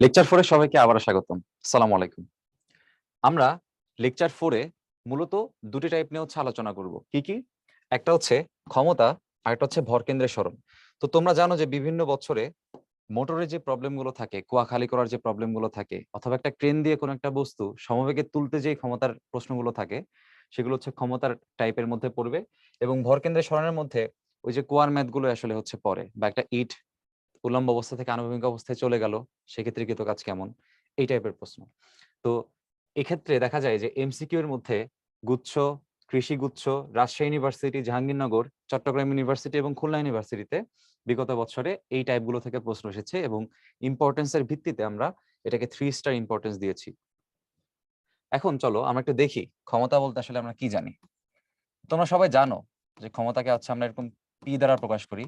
Lecture 4 এ সবাইকে আবারো স্বাগতম। আসসালামু আলাইকুম। আমরা লেকচার 4 এ মূলত দুটি টাইপ নিয়ে আলোচনা করব। কি কি? একটা হচ্ছে ক্ষমতা আর একটা হচ্ছে ভরকেন্দ্রের সরণ। তো তোমরা জানো যে বিভিন্ন বছরে মোটরের যে প্রবলেম গুলো থাকে, কুয়া খালি করার যে প্রবলেম গুলো থাকে, অথবা একটা ক্রেন দিয়ে কোনো একটা বস্তু সমবেগে তুলতে যে ক্ষমতার প্রশ্নগুলো থাকে, সেগুলো হচ্ছে ক্ষমতার টাইপের মধ্যে পড়বে। এবং ভরকেন্দ্রের সরণের মধ্যে ওই যে কুয়ার ম্যাথ গুলো আসলে হচ্ছে পড়ে, বা একটা ইট উল্লম্ব অবস্থা থেকে আনুভূমিক অবস্থায় চলে গেল, সেক্ষেত্রে কৃত কাজ কেমন, এই টাইপের প্রশ্ন। তো এক্ষেত্রে দেখা যায় যে এমসিকিউ এর মধ্যে গুচ্ছ, কৃষি গুচ্ছ, রাজশাহী ইউনিভার্সিটি, জাহাঙ্গীরনগর, চট্টগ্রাম ইউনিভার্সিটি এবং খুলনা ইউনিভার্সিটিতে বিগত বছরে এই টাইপগুলো থেকে প্রশ্ন এসেছে, এবং ইম্পর্টেন্সের ভিত্তিতে আমরা এটাকে 3 স্টার ইম্পর্টেন্স দিয়েছি। এখন চলো আমরা একটু দেখি ক্ষমতা বলতে আসলে আমরা কি জানি। তোমরা সবাই জানো যে ক্ষমতাকে হচ্ছে আমরা এরকম পি দ্বারা প্রকাশ করি,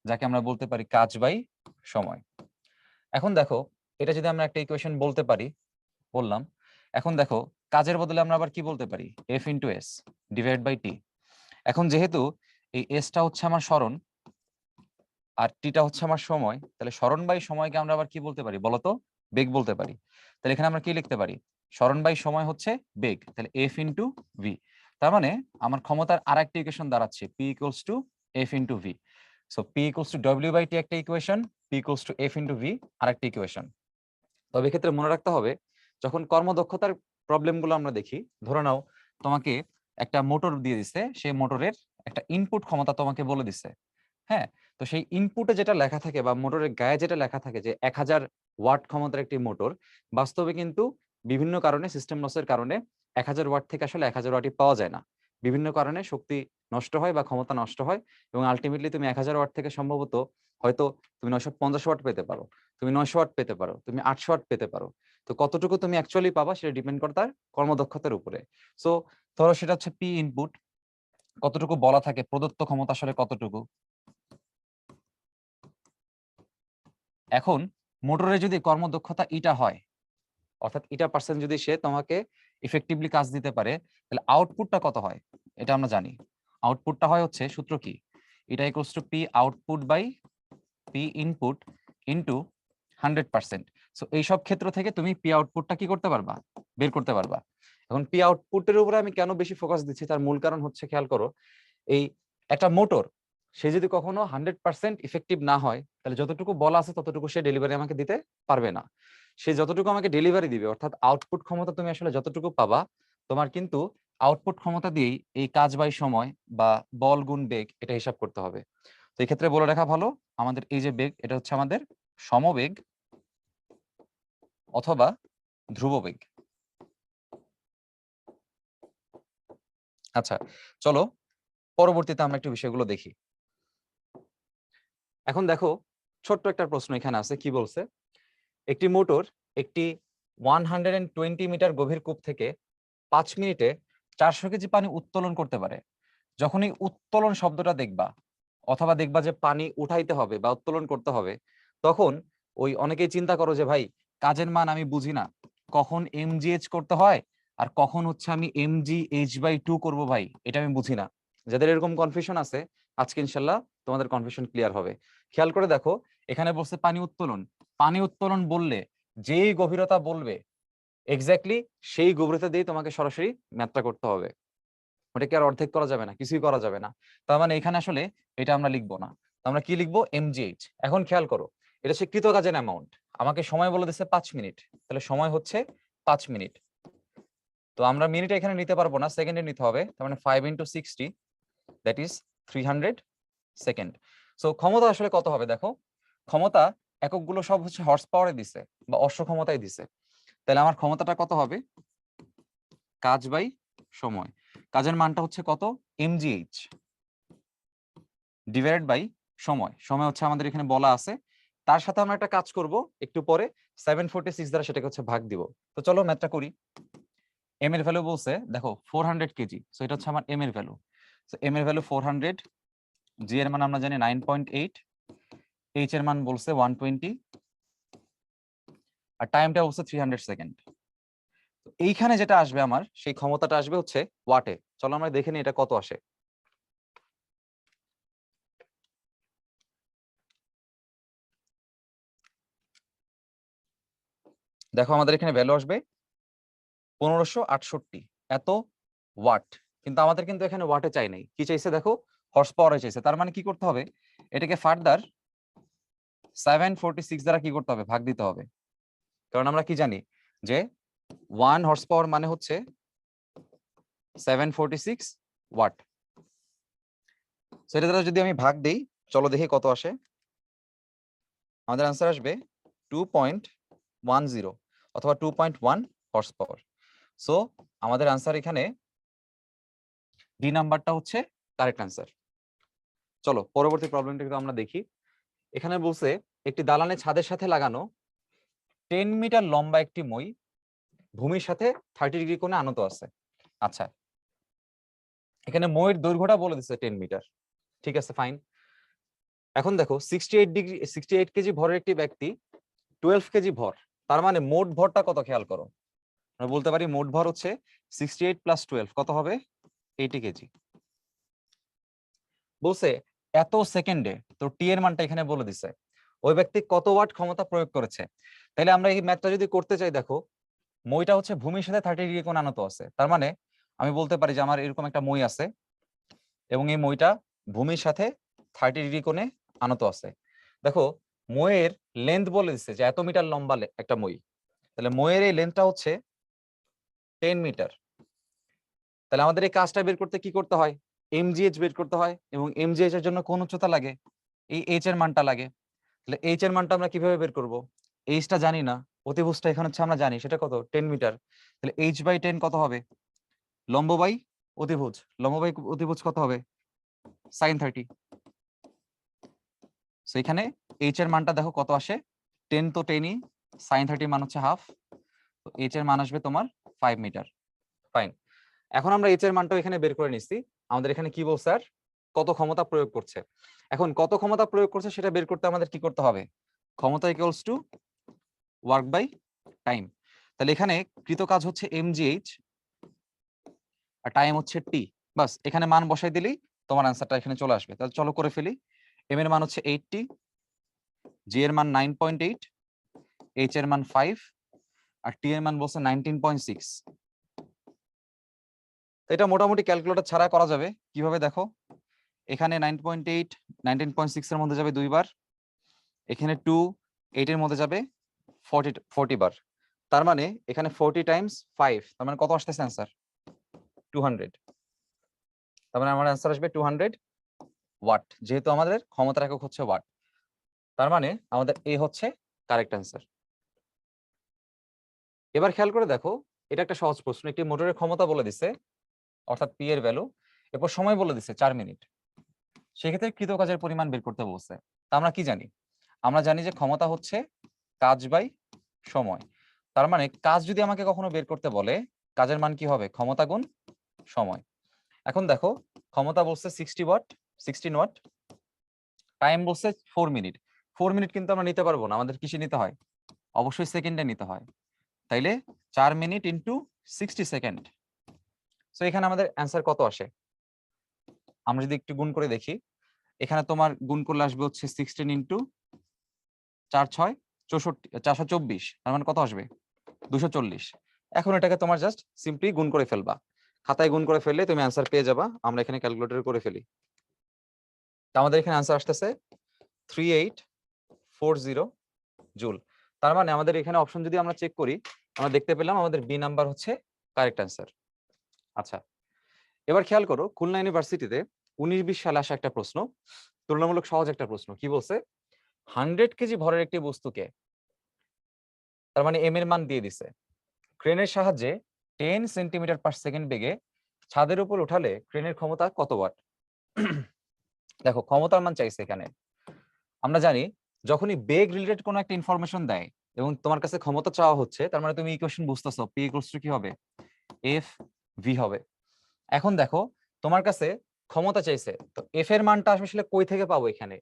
যাকে আমরা বলতে পারি কাজ বাই সময়। এখন দেখো, এটা যদি আমরা একটা ইকুয়েশন বলতে পারি, বললাম। এখন দেখো, কাজের বদলে আমরা আবার কি বলতে পারি, F into S divide by T. এখন যেহেতু এই এসটা হচ্ছে আমার সরণ আর টিটা হচ্ছে আমার সময়, তাহলে সরণ বাই সময়কে আমরা আবার কি বলতে পারি বলতো, বেগ বলতে পারি। তাহলে এখানে আমরা কি লিখতে পারি, সরণ বাই সময় হচ্ছে বেগ, তাহলে এফ ইন্টু ভি। তার মানে আমার ক্ষমতার আর একটা ইকুয়েশন দাঁড়াচ্ছে P equals to F into V. So P equals to W by T একটা equation, P equals to F into V আর একটা ইকুয়েশন। তবে এক্ষেত্রে মনে রাখতে হবে, যখন কর্মদক্ষতার প্রবলেমগুলো আমরা দেখি, ধরে নাও তোমাকে একটা মোটর দিয়ে দিছে, সেই মোটরের একটা ইনপুট ক্ষমতা তোমাকে বলে দিছে। হ্যাঁ, তো সেই ইনপুটে যেটা লেখা থাকে বা মোটরের গায়ে যেটা লেখা থাকে যে 1000 ওয়াট ক্ষমতার একটি মোটর, বাস্তবে কিন্তু বিভিন্ন কারণে, সিস্টেম লসের কারণে 1000 ওয়াট থেকে আসলে 1000 ওয়াটই পাওয়া যায় না। বিভিন্ন কারণে শক্তি নষ্ট হয় বা ক্ষমতা নষ্ট হয়, এবং আলটিমেটলি তুমি 1000 ওয়াট থেকে সম্ভবত হয়তো তুমি 950 ওয়াট পেতে পারো, তুমি 900 ওয়াট পেতে পারো, তুমি 800 ওয়াট পেতে পারো। তো কতটুকু তুমি অ্যাকচুয়ালি পাবা সেটা ডিপেন্ড করে তার কর্মদক্ষতার উপরে। সো ধরো সেটা হচ্ছে পি ইনপুট, কতটুকু বলা থাকে প্রদত্ত ক্ষমতা আসলে কতটুকু। এখন মোটরে যদি কর্মদক্ষতা ইটা হয়, অর্থাৎ ইটা পার্সেন্ট যদি সে তোমাকে ইফেক্টিভলি কাজ দিতে পারে, তাহলে আউটপুটটা কত হয় এটা আমরা জানি। আউটপুটটা হয় হচ্ছে সূত্র কি, এটা equals to P output by P input into 100%। So এইসব ক্ষেত্র থেকে তুমি পি আউটপুটটা কি করতে পারবা, বের করতে পারবা। এখন পি আউটপুটের উপরে আমি কেন বেশি ফোকাস দিচ্ছি, তার মূল কারণ হচ্ছে, খেয়াল করো, এই একটা মোটর সে যদি কখনো 100% ইফেক্টিভ না হয়, তাহলে যতটুকু বলা আছে ততটুকু সে ডেলিভারি আমাকে দিতে পারবে না। সে যতটুকু আমাকে ডেলিভারি দিবে, অর্থাৎ আউটপুট ক্ষমতা তুমি আসলে যতটুকু পাবা, তোমার কিন্তু আউটপুট ক্ষমতা দিয়েই এই কাজ বাই সময় বা বল গুণ বেগ এটা হিসাব করতে হবে। তো এই ক্ষেত্রে বলে রাখা ভালো, আমাদের এই যে বেগ, এটা হচ্ছে আমাদের সমবেগ অথবা ধ্রুববেগ। আচ্ছা, চলো পরবর্তীতে আমরা একটু বিষয়গুলো দেখি। এখন দেখো, ছোট্ট একটা প্রশ্ন এখানে আছে, কি বলছে, একটি মোটর একটি 120 মিটার গভীর কূপ থেকে 5 মিনিটে 400 কেজি পানি উত্তোলন করতে পারে। যখন এই উত্তোলন শব্দটা দেখবা, অথবা দেখবা যে পানি উঠাইতে হবে বা উত্তোলন করতে হবে, তখন ওই অনেকেই চিন্তা করো যে ভাই, কাজের মান আমি বুঝি না, কখন এমজিএইচ করতে হয় আর কখন হচ্ছে আমি mgh/2 করব, ভাই এটা আমি বুঝি না। যাদের এরকম কনফিউশন আছে, আজকে ইনশাল্লাহ তোমাদের কনফিউশন ক্লিয়ার হবে। খেয়াল করে দেখো, এখানে বলছে পানি উত্তোলন। পানি উত্তোলন বললে যেই গভীরতা বলবে, এক্স্যাক্টলি সেই গভীরতা দিয়ে তোমাকে সরাসরি ম্যাথটা করতে হবে। ওটাকে আর অর্ধেক করা যাবে না, কিছুই করা যাবে না। তার মানে এখানে আসলে এটা আমরা লিখবো না, আমরা কি লিখবো, এমজিএইচ। এখন খেয়াল করো, এটা হচ্ছে কৃতকাজের অ্যামাউন্ট, আমাকে সময় বলে দিচ্ছে 5 মিনিট, তাহলে সময় হচ্ছে 5 মিনিট। তো আমরা মিনিটে এখানে নিতে পারবো না, সেকেন্ডে নিতে হবে। তার মানে 5 × 60 দ্যাট ইজ 300 সেকেন্ড। সো ক্ষমতা আসলে কত হবে দেখো, ক্ষমতা এককগুলো সব হচ্ছে হর্স পাওয়ারে দিছে বা অশ্ব ক্ষমতায় দিছে। তাহলে আমার ক্ষমতাটা কত হবে, কাজ বাই সময়, কাজের মানটা হচ্ছে কত, এমজিএইচ ডিভাইডেড বাই সময়। সময় হচ্ছে আমাদের এখানে বলা আছে, তার সাথে আমরা একটা কাজ করব একটু পরে, 746 দ্বারা সেটাকে হচ্ছে ভাগ দিব। তো চলো ম্যাথটা করি। এম এর ভ্যালু বলছে দেখো 400 কেজি, সো এটা হচ্ছে আমার এম এর ভ্যালু। সো এম এর ভ্যালু 400, জি এর মান আমরা জানি 9.8, এইচ এর মান বলছে 120, আর টাইমটা বলছে 300 সেকেন্ড। এইখানে যেটা আসবে আমার, সেই ক্ষমতাটা আসবে হচ্ছে ওয়াটে। চলো আমরা দেখে নিই এটা কত আসে। দেখো আমাদের এখানে ভ্যালু আসবে 1568 এত ওয়াট, কিন্তু আমাদের কিন্তু এখানে ওয়াটে চাই নাই, কি চাইছে দেখো হর্স পাওয়ারে চাইছে। তার মানে কি করতে হবে, এটাকে ফার্দার 746 দ্বারা কি করতে হবে, ভাগ দিতে হবে। কারণ আমরা কি জানি যে 1 হর্স পাওয়ার মানে হচ্ছে 746 ওয়াট। সেটা দ্বারা যদি আমি ভাগ দেই, চলো দেখি কত আসে। আমাদের আনসার আসবে 2.10 অথবা 2.1 হর্স পাওয়ার। সো আমাদের আনসার এখানে ডি নাম্বারটা হচ্ছে কারেক্ট আনসার। চলো পরবর্তী প্রবলেমটা কিন্তু আমরা দেখি। এখানে বলছে একটি দালানের ছাদের সাথে লাগানো 10 মিটার লম্বা একটি মই ভূমির সাথে 30 ডিগ্রি কোণে আনত আছে। আচ্ছা, এখানে মইয়ের দৈর্ঘ্যটা বলে দিচ্ছে 10 মিটার, ঠিক আছে ফাইন। এখন দেখো 68 কেজি ভরের একটি ব্যক্তি 12 কেজি ভর, তার মানে মোট ভরটা কত খেয়াল করো। আমরা বলতে পারি মোট ভর হচ্ছে 68 প্লাস 12 কত হবে, 80 কেজি। বলছে এত সেকেন্ডে, তো টি এর মানটা এখানে বলে দিছে, ওই ব্যক্তি কত ওয়াট ক্ষমতা প্রয়োগ করেছে। তাহলে আমরা এই ম্যাথটা যদি করতে চাই, দেখো মইটা হচ্ছে ভূমির সাথে 30 ডিগ্রি কোণ আনত আছে। তার মানে আমি বলতে পারি যে আমার এরকম একটা মই আছে এবং এই মইটা ভূমির সাথে 30 ডিগ্রি কোণে আনত আছে। দেখো মইয়ের লেন্থ বলে দিচ্ছে যে এত মিটার লম্বা একটা মই, তাহলে মইয়ের এই লেন্থটা হচ্ছে 10 মিটার। তাহলে আমাদের এই কাজটা বের করতে কি করতে হয়, এমজিএইচ বের করতে হয়, এবং এমজিএইচ এর জন্য কোন উচ্চতা লাগে, এই এইচ এর মানটা লাগে। তাহলে এইচ এর মানটা আমরা কিভাবে বের করব, এইচটা জানি না, অতিভুজটা এখানে হচ্ছে আমরা জানি সেটা কত 10 মিটার। তাহলে এইচ বাই 10 কত হবে, লম্ব বাই অতিভুজ, লম্ব বাই অতিভুজ কত হবে sin 30। সো এখানে এইচ এর মানটা দেখো কত আসে, 10 তো 10ই, sin 30 মান হচ্ছে হাফ, তো এইচ এর মান আসবে তোমার 5 মিটার। ফাইন, এখন আমরা এইচ এর মানটাও এখানে বের করে নিচ্ছি। আমাদের এখানে কি বলছে আর কত ক্ষমতা প্রয়োগ করছে। এখন কত ক্ষমতা প্রয়োগ করছে সেটা বের করতে আমাদের কি করতে হবে, ক্ষমতা equals to work by time. তাহলে এখানে কৃত কাজ হচ্ছে এমজিএইচ আর টাইম হচ্ছে টি, বাস এখানে মান বসাই দিলেই তোমার আনসারটা এখানে চলে আসবে। তাহলে চলো করে ফেলি। এম এর মান হচ্ছে 80, জি এর মান 9.8, এইচ এর মান 5 আর টি এর মান বলছে 19.6। এটা মোটামুটি ক্যালকুলেটর ছাড়া করা যাবে। কিভাবে দেখো, এখানে 9.8 19.6 এর মধ্যে যাবে দুইবার, এখানে 2 8 এর মধ্যে যাবে 40 বার। তার মানে এখানে 40 টাইমস 5, তার মানে কত আসতেছে অ্যান্সার 200। তার মানে আমার অ্যান্সার আসবে 200 ওয়াট, যেহেতু আমাদের ক্ষমতার একক হচ্ছে ওয়াট। তার মানে আমাদের এ হচ্ছে কারেক্ট অ্যান্সার। এবার খেয়াল করে দেখো, এটা একটা সহজ প্রশ্ন। একটি মোটরের ক্ষমতা বলে দিছে, অর্থাৎ পি এর ভ্যালু, এরপর সময় বলে দিছে 4 মিনিট। সেক্ষেত্রে কৃত কাজের পরিমাণ বের করতে বলছে। তা আমরা কি জানি, আমরা জানি যে ক্ষমতা হচ্ছে কাজ বাই সময়। তার মানে কাজ যদি আমাকে কখনো বের করতে বলে, কাজের মান কি হবে, ক্ষমতা গুণ সময়। এখন দেখো ক্ষমতা বলছে 60 ওয়াট, 16 ওয়াট, টাইম বলছে 4 মিনিট। 4 মিনিট কিন্তু আমরা নিতে পারবো না, আমাদের কিসে নিতে হয়, অবশ্যই সেকেন্ডে নিতে হয়। তাইলে 4 মিনিট ইন্টু 60 সেকেন্ড। সো এখানে আমাদের অ্যান্সার কত আসে, আমরা যদি একটু গুণ করে দেখি, এখানে তোমার গুণ করলে আসবে হচ্ছে 16 ইন্টু 4 6 64 424, তার মানে কত আসবে 240। এখন এটাকে তোমার জাস্ট সিম্পলি গুণ করে ফেলবা, খাতায় গুণ করে ফেললে তুমি অ্যান্সার পেয়ে যাবা। আমরা এখানে ক্যালকুলেটরে করে ফেলি। তো আমাদের এখানে অ্যান্সার আসতেছে 3840 জুল। তার মানে আমাদের এখানে অপশন যদি আমরা চেক করি, আমরা দেখতে পেলাম আমাদের বি নাম্বার হচ্ছে কারেক্ট অ্যান্সার। আচ্ছা, এবার খেয়াল করো, খুলনা ইউনিভার্সিটিতে 19-20 সালে আসা একটা প্রশ্ন, তুলনামূলক সহজ একটা প্রশ্ন। কি বলছে, 100 কেজি ভরের একটি বস্তুকে, তার মানে এম এর মান দিয়ে দিছে, ক্রেনের সাহায্যে 10 সেন্টিমিটার পার সেকেন্ড বেগে ছাদের উপর উঠালে ক্রেনের ক্ষমতা কত ওয়াট। দেখো ক্ষমতার মান চাইছে এখানে। আমরা জানি যখনই বেগ রিলেটেড কোনো একটা ইনফরমেশন দেয় এবং তোমার কাছে ক্ষমতা চাওয়া হচ্ছে, তার মানে তুমি ইকুয়েশন বুঝতেছো, পি ইকুয়ালস টু কি হবে, এফ ভি হবে। এখন দেখো তোমার কাছে ক্ষমতা চাইছে, তো এফ এর মানটা আসলে কই থেকে পাবো, এখানে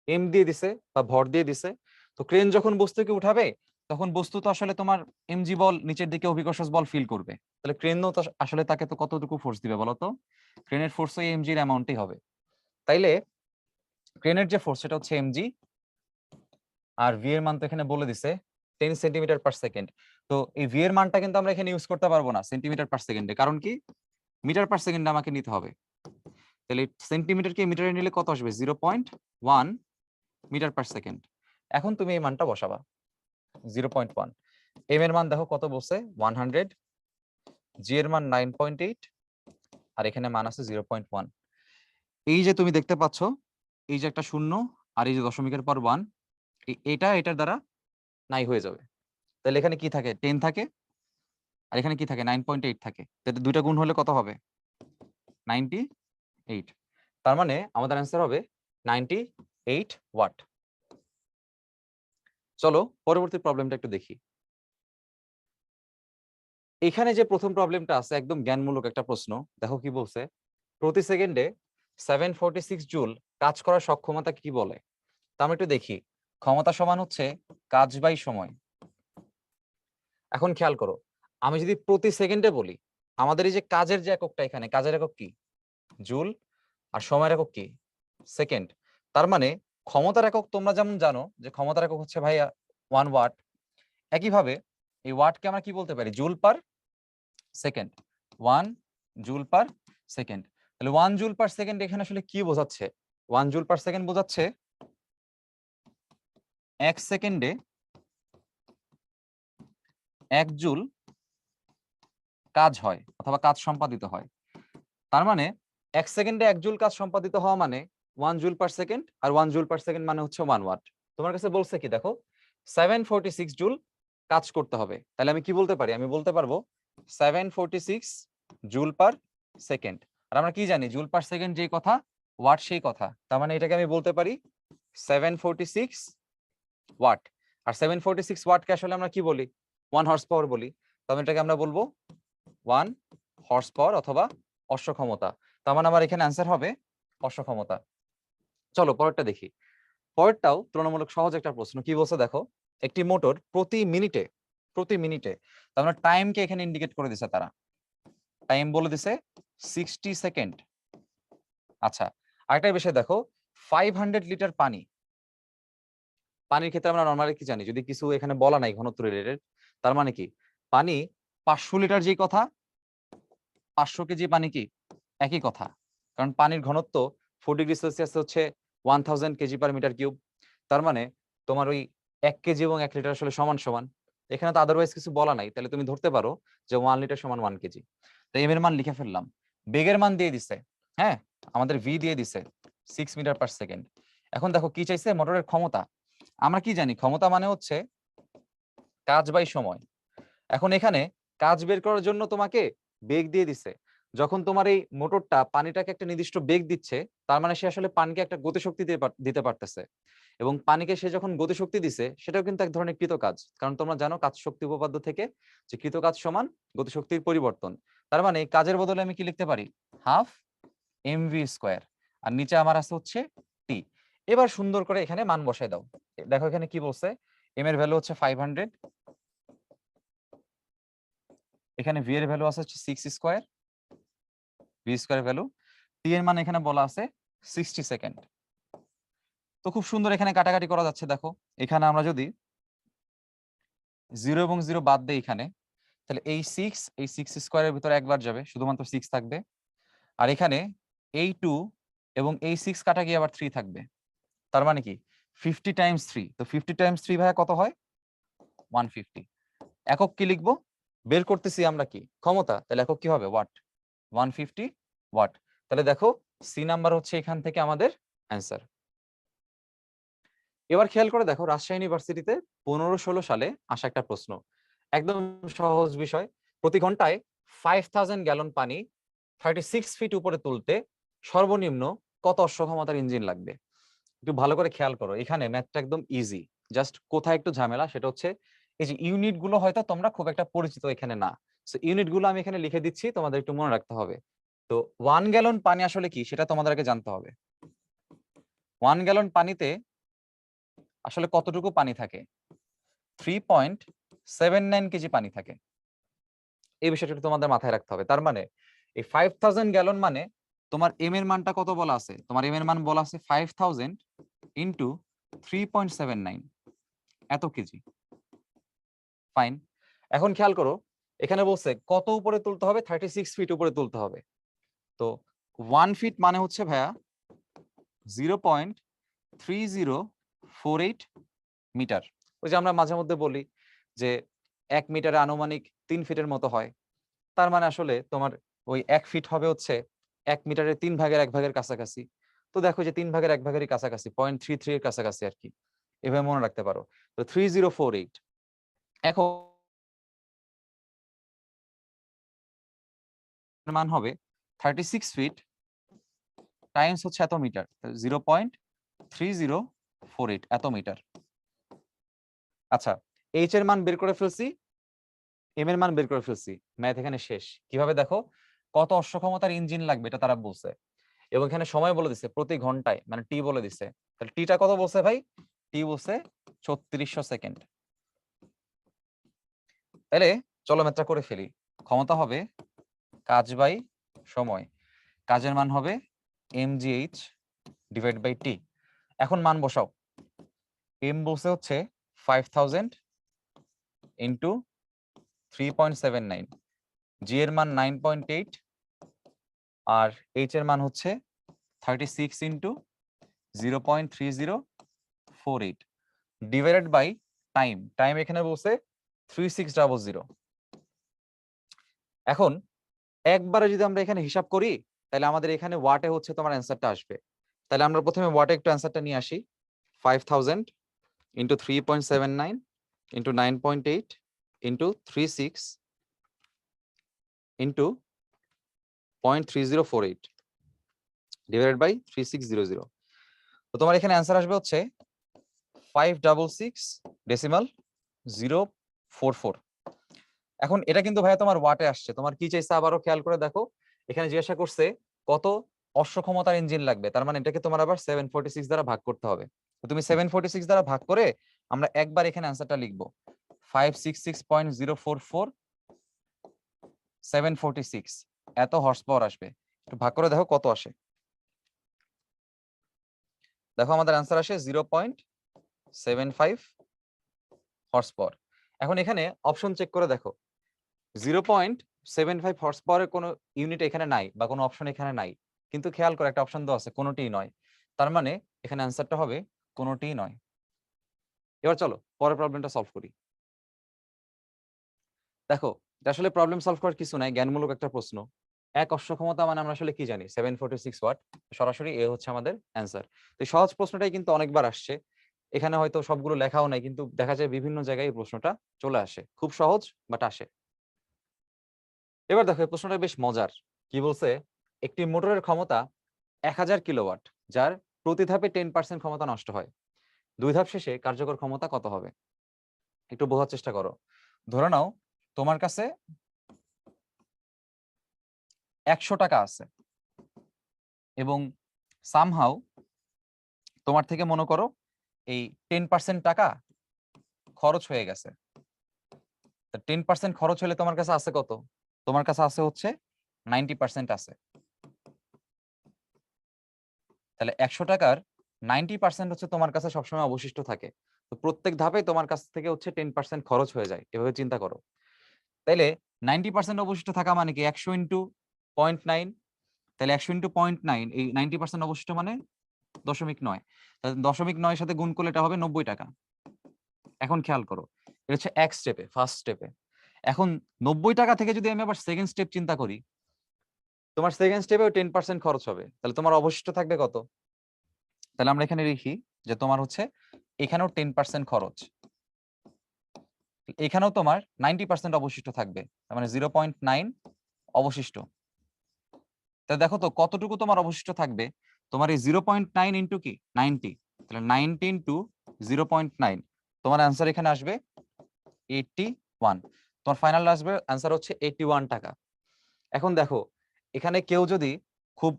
এম দিয়ে দিছে বা ভর দিয়ে দিছে। তো ক্রেন যখন বস্তুকে উঠাবে, তখন বস্তু তো আসলে তোমার এমজি বল নিচের দিকে অভিকর্ষজ বল ফিল করবে, তাহলে ক্রেনও তো আসলে তাকে তো কতটুকু ফোর্স দিবে বলো তো, ক্রেনের ফোর্স ওই এমজির অ্যামাউন্টই হবে। তাইলে ক্রেনের যে ফোর্স সেটা হচ্ছে এমজি, আর ভি এর মান তো এখানে বলে দিছে 10 সেন্টিমিটার পার সেকেন্ড। তো এই ভি এর মানটা কিন্তু আমরা এখানে ইউজ করতে পারবো না সেন্টিমিটার পার সেকেন্ডে, কারণ কি মিটার পার সেকেন্ডে আমাকে নিতে হবে। তাহলে সেন্টিমিটারকে মিটারে নিলে কত আসবে? 0.1 মিটার পার সেকেন্ড। এখন তুমি এই মানটা বসাবা 0.1। এম এর মান দেখো কত বলছে 100, জি এর মান 9.8, আর এখানে মান আছে 0.1। এই যে তুমি দেখতে পাচ্ছ এই যে একটা শূন্য আর এই যে দশমিকের পর 1, এটা এটার দ্বারা নাই হয়ে যাবে। তাহলে এখানে কি থাকে? 10 থাকে, আর এখানে কি থাকে? 9.8 থাকে। তাহলে দুইটা গুণ হলে কত হবে? 98। তার মানে আমাদের অ্যান্সার হবে 98 ওয়াট। চলো পরবর্তী প্রবলেমটা একটু দেখি। এখানে যে প্রথম প্রবলেমটা আছে একদম জ্ঞানমূলক একটা প্রশ্ন। দেখো কি বলছে, প্রতি সেকেন্ডে 746 জুল কাজ করার সক্ষমতা কি বলে। তা আমরা একটু দেখি। ক্ষমতা সমান হচ্ছে কাজ বাই সময়। এখন খেয়াল করো, আমি যদি প্রতি সেকেন্ডে বলি, আমাদের এই যে কাজের যে এককটা, এখানে কাজের একক কি? জুল, আর সময়ের একক কি? সেকেন্ড। তার মানে ক্ষমতার একক তোমরা যেমন জানো যে ক্ষমতার একক হচ্ছে ভাইয়া 1 ওয়াট, একইভাবে এই ওয়াটকে আমরা কি বলতে পারি? Joule per second. 1 joule per second. তাহলে 1 জুল পার সেকেন্ড এখানে আসলে কি বোঝাচ্ছে? 1 জুল পার সেকেন্ড বোঝাচ্ছে 1 সেকেন্ডে 1 জুল কাজ হয় অথবা কাজ সম্পাদিত হয়। তার মানে 1 সেকেন্ডে 1 জুল কাজ সম্পাদিত হওয়া মানে 1 জুল পার সেকেন্ড, আর 1 জুল পার সেকেন্ড মানে হচ্ছে 1 ওয়াট। তোমার কাছে বলছে কি দেখো 746 জুল কাজ করতে হবে। তাহলে আমি কি বলতে পারি? আমি বলতে পারবো 746 জুল পার সেকেন্ড। আর আমরা কি জানি? জুল পার সেকেন্ড যেই কথা, ওয়াট সেই কথা। তার মানে এটাকে আমি বলতে পারি 746 ওয়াট। আর 746 ওয়াটকে আসলে আমরা কি বলি? 1 হর্স পাওয়ার বলি। তবে এটাকে আমরা বলবো 1 হর্স পাওয়ার অথবা অশ্ব ক্ষমতা। তার মানে আমার এখানে অ্যান্সার হবে অশ্ব ক্ষমতা। চলো পরেরটা দেখি। পরেরটাও তুলনামূলক সহজ একটা প্রশ্ন। কি বলছে দেখো, একটি মোটর প্রতি মিনিটে তার মানে টাইমকে এখানে ইন্ডিকেট করে দিছে তারা। টাইম বলে দিছে 60 সেকেন্ড। আচ্ছা, আরেকটা বিষয় দেখো, 500 লিটার পানির ক্ষেত্রে আমরা নরমালি কি জানি? যদি কিছু এখানে বলা নাই ঘনত্ব রিলেটেড, তার মানে কি পানি 500 লিটার যেই কথা, 500 কেজি পানি কি একই কথা। কারণ পানির ঘনত্ব 4 ডিগ্রি সেলসিয়াস হচ্ছে 1000 কেজি পার মিটার কিউব। তার মানে তোমার ওই 1 কেজি এবং 1 লিটার আসলে সমান সমান। এখানে তো আদারওয়াইজ কিছু বলা নাই, তাহলে তুমি ধরতে পারো যে 1 লিটার সমান 1 কেজি। তো এম এর মান লিখে ফেললাম। বেগের মান দিয়ে দিছে, হ্যাঁ আমাদের ভি দিয়ে দিছে 6 মিটার পার সেকেন্ড। এখন দেখো কি চাইছে? মোটরের ক্ষমতা। আমরা কি জানি? ক্ষমতা মানে হচ্ছে কাজ বাই সময়। এখন এখানে কাজ বের করার জন্য তোমাকে বেগ দিয়ে দিছে। যখন তোমার এই মোটরটা পানিটাকে একটা নির্দিষ্ট বেগ দিচ্ছে, তার মানে সে আসলে পানিকে একটা গতিশক্তি দিতে পারতেছে। এবং পানিকে সে যখন গতিশক্তি দিছে, সেটাও কিন্তু এক ধরনের কৃত কাজ। কারণ তোমরা জানো কাজ শক্তি উপপাদ্য থেকে যে কৃত কাজ সমান গতিশক্তির পরিবর্তন। তার মানে কাজের বদলে আমি কি লিখতে পারি? Half MV square. আর নিচে আমার আছে হচ্ছে টি। এবার সুন্দর করে এখানে মান বসাই দাও। দেখো এখানে কি বলছে, এম এর ভ্যালু হচ্ছে 500, এখানে ভি এর ভ্যালু আছে হচ্ছে 6 স্কোয়ার, ভি স্কোয়ার ভ্যালু, টি এর মান এখানে বলা আছে 60 সেকেন্ড। তো খুব সুন্দর এখানে কাটাকাটি করা যাচ্ছে। দেখো এখানে আমরা যদি 0 এবং 0 বাদ দেই এখানে, তাহলে এই 6 স্কোয়ারের ভিতরে একবার যাবে, শুধুমাত্র 6 থাকবে। আর এখানে এই 2 এবং এই 6 কাটা গিয়ে আবার 3 থাকবে। তার মানে কি 50 টাইমস 3। তো 50 টাইমস 3 ভাইয়া কত হয়? 150। একক কি লিখবো? বের করতেছি আমরা কি ক্ষমতা, তাহলে একক কি হবে? ওয়াট। 150 ওয়াট। তাহলে দেখো সি নাম্বার হচ্ছে এখান থেকে আমাদের অ্যান্সার। এবার খেয়াল করে দেখো, রাজশাহী ইউনিভার্সিটিতে 15-16 সালে আসা একটা প্রশ্ন, একদম সহজ বিষয়। প্রতি ঘন্টায় 5000 গ্যালন পানি 36 ফিট উপরে তুলতে সর্বনিম্ন কত অশ্ব ক্ষমতার ইঞ্জিন লাগবে? একটু ভালো করে খেয়াল করো, এখানে ম্যাথটা একদম ইজি। জাস্ট কোথায় একটু ঝামেলা সেটা হচ্ছে এই যে ইউনিট গুলো হয়তো তোমরা খুব একটা পরিচিত এখানে না। সো ইউনিট গুলো আমি এখানে লিখে দিচ্ছি, তোমাদের একটু মনে রাখতে হবে। তো 1 গ্যালন পানি আসলে কি সেটা তোমাদের আগে জানতে হবে। 1 গ্যালন পানিতে আসলে কতটুকু পানি থাকে? 3.79 কেজি পানি থাকে। এই বিষয়টা একটু তোমাদের মাথায় রাখতে হবে। তার মানে এই 5000 গ্যালন মানে তোমার এম এর মানটা কত বলা আছে? তোমার এম এর মান বলা আছে 5000 ইন্টু 3.79, এত কেজি। ফাইন। এখন খেয়াল করো, এখানে বলছে কত উপরে তুলতে হবে, 36 ফিট উপরে তুলতে হবে। তো 1 ফিট মানে হচ্ছে ভাইয়া 0.3048 মিটার। ওই যে আমরা মাঝে মধ্যে বলি যে 1 মিটারে আনুমানিক 3 ফিটের মতো হয়। তার মানে আসলে তোমার ওই 1 ফিট হবে হচ্ছে 1 মিটারের 3 ভাগের 1 ভাগের কাছাকাছি। তো দেখো যে 3 ভাগের 1 ভাগেরই কাছাকাছি, 0.33 এর কাছাকাছি আর কি। এভাবে মনে রাখতে পারো। তো 3048। এখন মান হবে 36 ফিট টাইমস হচ্ছে এত মিটার, 0.3048 এত মিটার। আচ্ছা, এইচ এর মান বের করে ফেলছি, এম এর মান বের করে ফেলছি, ম্যাথ এখানে শেষ। কিভাবে দেখো, কত অশ্ব ক্ষমতার ইঞ্জিন লাগবে এটা তারা বলছে, এবং এখানে সময় বলে দিছে প্রতি ঘন্টায়, মানে টি বলে দিছে। তাহলে টিটা কত বলছে ভাই? টি বলছে 3600 সেকেন্ড। তাহলে চলো ম্যাথটা করে ফেলি। ক্ষমতা হবে কাজ বাই সময়, কাজের মান হবে mgh ডিভাইড বাই টি। এখন মান বসাও। এম বলছে হচ্ছে 5000 ইন্টু 3.79, জি এর মান 9.8, আর এইচ এর মান হচ্ছে 36 into 0.3048 divided by time. Time এখানে বলছে 3600। এখন একবারে যদি আমরা এখানে হিসাব করি, তাহলে আমাদের এখানে ওয়াটে হচ্ছে তোমার অ্যান্সারটা আসবে। তাহলে আমরা প্রথমে ওয়াটে একটু অ্যান্সারটা নিয়ে আসি। 5000 into 3.79 into 9.8 into 36 into 0.3048 divided by 3600। তো তোমার এখানে অ্যান্সার আসবে হচ্ছে 566.044। এখন এটা কিন্তু ভাইয়া তোমার ওয়াটে আসছে, তোমার কি চাইছে আবারও খেয়াল করে দেখো। এখানে জিজ্ঞাসা করছে কত অশ্ব ক্ষমতার ইঞ্জিন লাগবে, তার মানে এটাকে তোমার আবার 746 দ্বারা ভাগ করতে হবে। তো তুমি 746 দ্বারা ভাগ করে আমরা একবার এখানে অ্যান্সারটা লিখবো, 566.044 746 এত হর্স পাওয়ার আসবে। একটু ভাগ করে দেখো কত আসে। দেখো আমাদের অ্যান্সার আসে 0.75 হর্স পাওয়ার। এখন এখানে অপশন চেক করে দেখো, 0.75 হর্স পাওয়ারের কোনো ইউনিট এখানে নাই বা কোনো অপশন এখানে নাই, কিন্তু খেয়াল করে একটা অপশন দেওয়া আছে কোনোটিই নয়। তার মানে এখানে অ্যান্সারটা হবে কোনোটিই নয়। এবার চলো পরের প্রবলেমটা সলভ করি। দেখো, এটা আসলে প্রবলেম সলভ করার কিছু নাই, জ্ঞানমূলক একটা প্রশ্ন। এক অশ্ব ক্ষমতা মানে আমরা আসলে কি জানি, 746 ওয়াট। সরাসরি এ হচ্ছে আমাদের অ্যান্সার। তো এই সহজ প্রশ্নটাই কিন্তু অনেকবার আসছে, এখানে হয়তো সবগুলো লেখাও নাই, কিন্তু দেখা যায় বিভিন্ন জায়গায় এই প্রশ্নটা চলে আসে, খুব সহজ বাট আসে। এবার দেখো এই প্রশ্নটা বেশ মজার। কি বলছে, একটি মোটরের ক্ষমতা 1000 কিলোওয়াট, যার প্রতি ধাপে 10% ক্ষমতা নষ্ট হয়। 2 ধাপ শেষে কার্যকর ক্ষমতা কত হবে? একটু বোঝার চেষ্টা করো। ধরে নাও তোমার কাছে 100 টাকা আছে এবং সামহাউ তোমার থেকে মনে করো এই 10% টাকা খরচ হয়ে গেছে। 10% খরচ হলে তোমার কাছে আছে কত? তোমার কাছে আছে হচ্ছে 90% আছে। তাহলে 100 টাকার 90% হচ্ছে তোমার কাছে সবসময় অবশিষ্ট থাকে। তো প্রত্যেক ধাপে তোমার কাছ থেকে হচ্ছে 10% খরচ হয়ে যায়, এভাবে চিন্তা করো। তাইলে 90% অবশিষ্ট থাকা মানে কি 100 ইন্টু 0.9, তাহলে 100 ইন্টু 0.9, এই 90% অবশিষ্ট মানে 0.9। তাহলে 0.9 সাথে গুণ করলে এটা হবে 90 টাকা। এখন খেয়াল করো, এটা হচ্ছে এক স্টেপে, ফার্স্ট স্টেপে। এখন 90 টাকা থেকে যদি আমি আবার সেকেন্ড স্টেপ চিন্তা করি, তোমার সেকেন্ড স্টেপেও 10% খরচ হবে, তাহলে তোমার অবশিষ্ট থাকবে কত? তাহলে আমরা এখানে লিখি যে তোমার হচ্ছে এখানেও 10% খরচ, এখানেও তোমার 90% অবশিষ্ট থাকবে, তার মানে 0.9 অবশিষ্ট। তাহলে দেখো তো কতটুকু তোমার অবশিষ্ট থাকবে। তোমার এই 0.9 ইন্টু কি 90, তাহলে 90 ইন্টু 0.9, তোমার অ্যান্সার এখানে আসবে 81। তোমার ফাইনাল আসবে অ্যান্সার হচ্ছে 81 টাকা। এখন দেখো, এখানে কেউ যদি খুব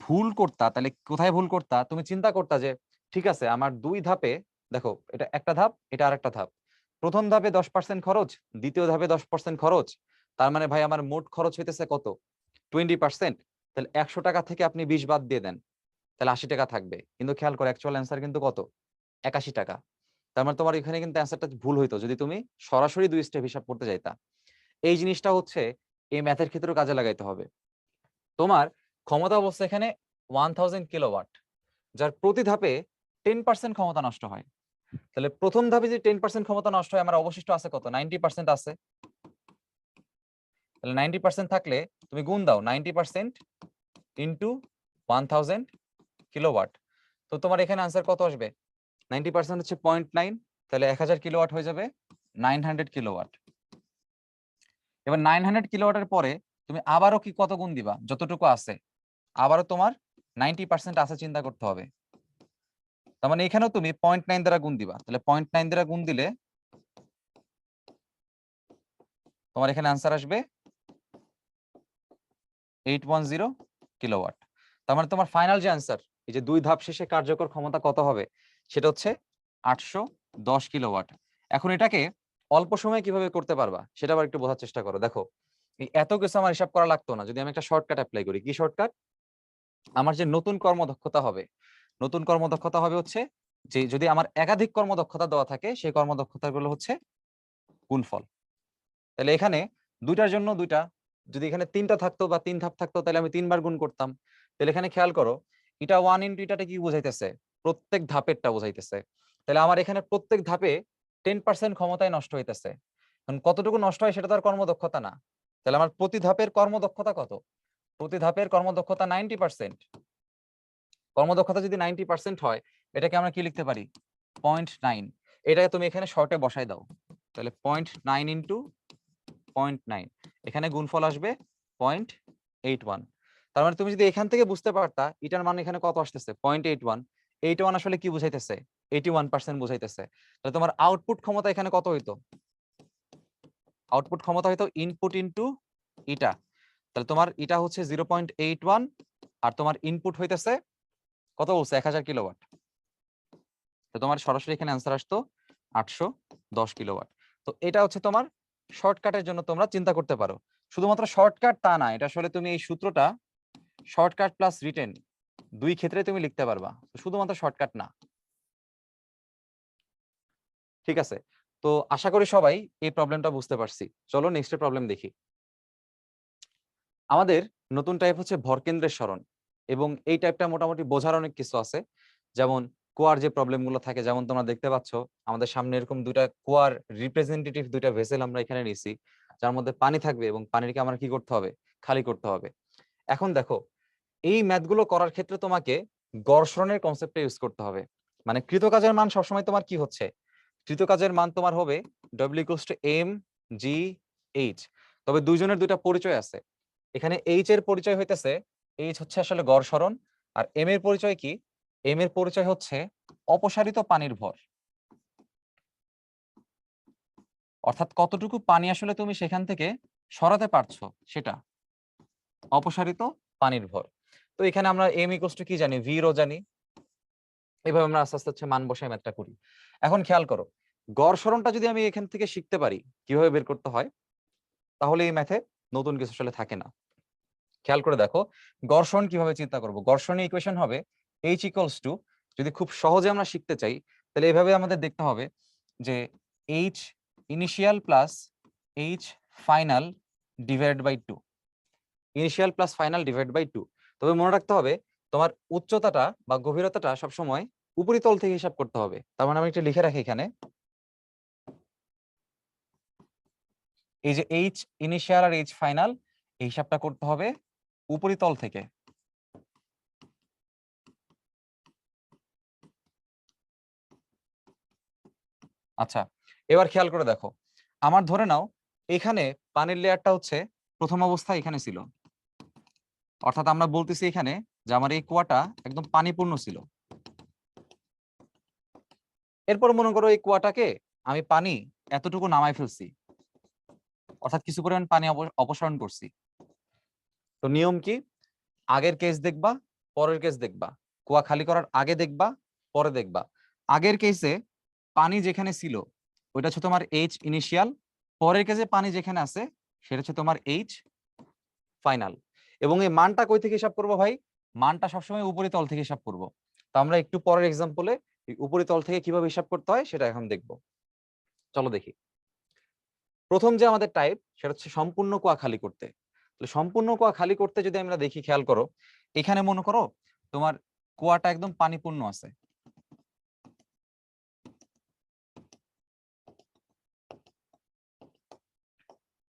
ভুল করতা, তাহলে কোথায় ভুল করতা? তুমি চিন্তা করতা যে ঠিক আছে আমার 2 ধাপে, দেখো এটা একটা ধাপ, এটা আরেকটা ধাপ। প্রথম ধাপে 10% খরচ, দ্বিতীয় ধাপে 10% খরচ, তার মানে ভাই আমার মোট খরচ হইতেছে কত? 20%। তাহলে 100 টাকা থেকে আপনি 20 বাদ দিয়ে দেন, তাহলে 80 টাকা থাকবে। কিন্তু খেয়াল করে অ্যাকচুয়াল অ্যান্সার কিন্তু কত? 81 টাকা। তার মানে তোমার এখানে কিন্তু অ্যান্সারটা ভুল হইতো যদি তুমি সরাসরি 2 স্টেপ হিসাব করতে যাইতা। এই জিনিসটা হচ্ছে এই ম্যাথের ক্ষেত্রেও কাজে লাগাইতে হবে। তোমার ক্ষমতা অবস্থা এখানে 1000 কিলোওয়াট, যার প্রতি ধাপে 10% ক্ষমতা নষ্ট হয়। তাহলে প্রথম ধাপে যে 10% ক্ষমতা নষ্ট হয়, আমার অবশিষ্ট আছে কত? 90% আছে। তাহলে 90% থাকলে তুমি গুণ দাও 90% ইন্টু 1000 কিলোওয়াট। তো তোমার এখানে আনসার কত আসবে? 90% হচ্ছে 0.9, তাহলে 1000 কিলোওয়াট হয়ে যাবে 900 কিলোওয়াট। এবার 900 কিলোওয়াটের পরে তুমি আবারও কি কত গুণ দিবা? যতটুকু আছে আবারও তোমার 90% আছে চিন্তা করতে হবে। তার মানে এখানেও তুমি 0.9 দ্বারা গুণ দিবা। তাহলে 0.9 দ্বারা গুণ দিলে তোমার এখানে আনসার আসবে 810 কিলোওয়াট। তার মানে তোমার ফাইনাল যে আনসার, এই যে 2 ধাপ শেষে কার্যকর ক্ষমতা কত হবে, সেটা হচ্ছে 810 কিলোওয়াট। এখন এটাকে অল্প সময়ে কিভাবে করতে পারবা সেটা আবার একটু বোঝার চেষ্টা করো। দেখো, এই এত কিছু আমার হিসাব করা লাগতো না যদি আমি একটা শর্টকাট অ্যাপ্লাই করি। কি শর্টকাট? আমার যে নতুন কর্মদক্ষতা হবে, নতুন কর্মদক্ষতা হবে হচ্ছে যে যদি আমার একাধিক কর্মদক্ষতা দেওয়া থাকে, সেই কর্মদক্ষতাগুলো হচ্ছে গুণফল। তাহলে এখানে দুইটার জন্য দুইটা, যদি এখানে 3টা থাকতো বা 3 ধাপ থাকতো তাহলে আমি 3 বার গুণ করতাম। তাহলে এখানে খেয়াল করো, এটা 1 ইনটু এটাটা কি বোঝাইতেছে? প্রত্যেক ধাপেরটা বোঝাইতেছে। তাহলে আমার এখানে প্রত্যেক ধাপে 10% ক্ষমতায় নষ্ট হইতেছে। এখন কতটুকু নষ্ট হয় সেটা তো আর কর্মদক্ষতা না। তাহলে আমার প্রতি ধাপের কর্মদক্ষতা কত? প্রতি ধাপের কর্মদক্ষতা 90%। কর্মদক্ষতা যদি 90% হয়, এটাকে আমরা কি লিখতে পারি? 0.9। এটাকে তুমি এখানে শর্টে বসাই দাও। তাহলে 0.9 ইন্টু 0.9, এখানে গুণফল আসবে 0.81। তার মানে তুমি যদি এখান থেকে বুঝতে পারতা এটার মান এখানে কত আসতেছে 0.81, 81 আসলে কি বুঝাইতেছে? 81% বুঝাইতেছে। তাহলে তোমার আউটপুট ক্ষমতা এখানে কত হইতো? আউটপুট ক্ষমতা হইতো ইনপুট ইনটু ইটা। তাহলে তোমার এটা হচ্ছে 0.81 আর তোমার ইনপুট হইতেছে কত বলছে? 1000 কিলোওয়াট। তো তোমার সরাসরি এখানে অ্যান্সার আসতো 810 কিলোওয়াট। তো এটা হচ্ছে তোমার শর্টকাটের জন্য তোমরা চিন্তা করতে পারো। শুধুমাত্র শর্টকাট তা না, এটা আসলে তুমি এই সূত্রটা শর্টকাট প্লাস রিটেন দুই ক্ষেত্রে তুমি লিখতে পারবা, শুধুমাত্র শর্টকাট না। ঠিক আছে, তো আশা করি সবাই এই প্রবলেমটা বুঝতে পারছি। চলো নেক্সট প্রবলেম দেখি। আমাদের নতুন টাইপ হচ্ছে ভরকেন্দ্রের সরণ, এবং এই টাইপটা মোটামুটি বোঝার অনেক কিছু আছে। যেমন কুয়ার যে প্রবলেম গুলো থাকে, যেমন তোমরা দেখতে পাচ্ছ আমাদের সামনে এরকম দুইটা কুয়ার রিপ্রেজেন্টেটিভ দুইটা ভেসেল আমরা এখানে নিছি, যার মধ্যে পানি থাকবে এবং পানিকে আমরা কি করতে হবে? খালি করতে হবে। এখন দেখো, এই ম্যাথগুলো করার ক্ষেত্রে তোমাকে ঘর্ষণের কনসেপ্টটা ইউজ করতে হবে। মানে কৃতকাজের মান সবসময় তোমার কি হচ্ছে? কৃতকাজের মান তোমার হবে W = mgh। তবে দুইজনের দুইটা পরিচয় আছে। এখানে এইচ এর পরিচয় হইতেছে, এইচ হচ্ছে আসলে গড় সরণ, আর এম এর পরিচয় কি? এম এর পরিচয় হচ্ছে অপসারিত পানির ভর। অর্থাৎ কতটুকু পানি আসলে তুমি সেখান থেকে সরাতে পারছো সেটা অপসারিত পানির ভর। তো এখানে আমরা এম ইকুয়াল টু কি জানি? ভি রো জানি। এভাবে আমরা আস্তে আস্তে হচ্ছে মান বসায় ম্যাথটা করি। এখন খেয়াল করো, গড় সরণটা যদি আমি এখান থেকে শিখতে পারি কিভাবে বের করতে হয়, তাহলে এই ম্যাথে নতুন কিছু আসলে থাকে না। খেয়াল করে দেখো, ঘর্ষণ কিভাবে চিন্তা করব। ঘর্ষণের ইকুয়েশন হবে H = যদি খুব সহজে আমরা শিখতে চাই তাহলে এভাবে আমাদের দেখতে হবে যে H initial plus H final divided by 2। Initial plus final divide by 2। তবে মনে রাখতে হবে তোমার উচ্চতাটা বা গভীরতাটা সবসময় উপরিতল থেকে হিসাব করতে হবে। তার মানে আমি একটু লিখে রাখি এখানে, এই যে H ইনিশিয়াল আর H ফাইনাল, এই হিসাবটা করতে হবে উপরিতল থেকে। আচ্ছা, এবার খেয়াল করে দেখো, আমার ধরে নাও এখানে পানির লেয়ারটা হচ্ছে প্রথম অবস্থায় এখানে ছিল। অর্থাৎ আমরা বলতেছি এখানে যে আমার এই কুয়াটা একদম পানিপূর্ণ ছিল। এরপর মনে করো এই কুয়াটাকে আমি পানি এতটুকু নামাই ফেলছি, অর্থাৎ কিছু পরিমাণ পানি অপসারণ করছি। তো নিয়ম কি? আগের কেস দেখবা, পরের কেস দেখবা। কুয়া খালি করার আগে দেখবা, পরে দেখবা। আগের কেসে পানি যেখানে ছিল ওইটা হচ্ছে তোমার H ইনিশিয়াল, পরের কেসে পানি যেখানে আছে সেটা হচ্ছে তোমার H ফাইনাল। এবং এই মানটা কই থেকে হিসাব করবো ভাই? মানটা সবসময় উপরিতল থেকে হিসাব করব। তো আমরা একটু পরের এক্সাম্পলে এই উপরিতল থেকে কিভাবে হিসাব করতে হয় সেটা এখন দেখব। চলো দেখি। প্রথম যে আমাদের টাইপ সেটা হচ্ছে সম্পূর্ণ কুয়া খালি করতে। তাহলে সম্পূর্ণ কুয়া খালি করতে যদি আমরা দেখি, খেয়াল করো, এখানে মনে করো তোমার কুয়াটা একদম পানিপূর্ণ আছে।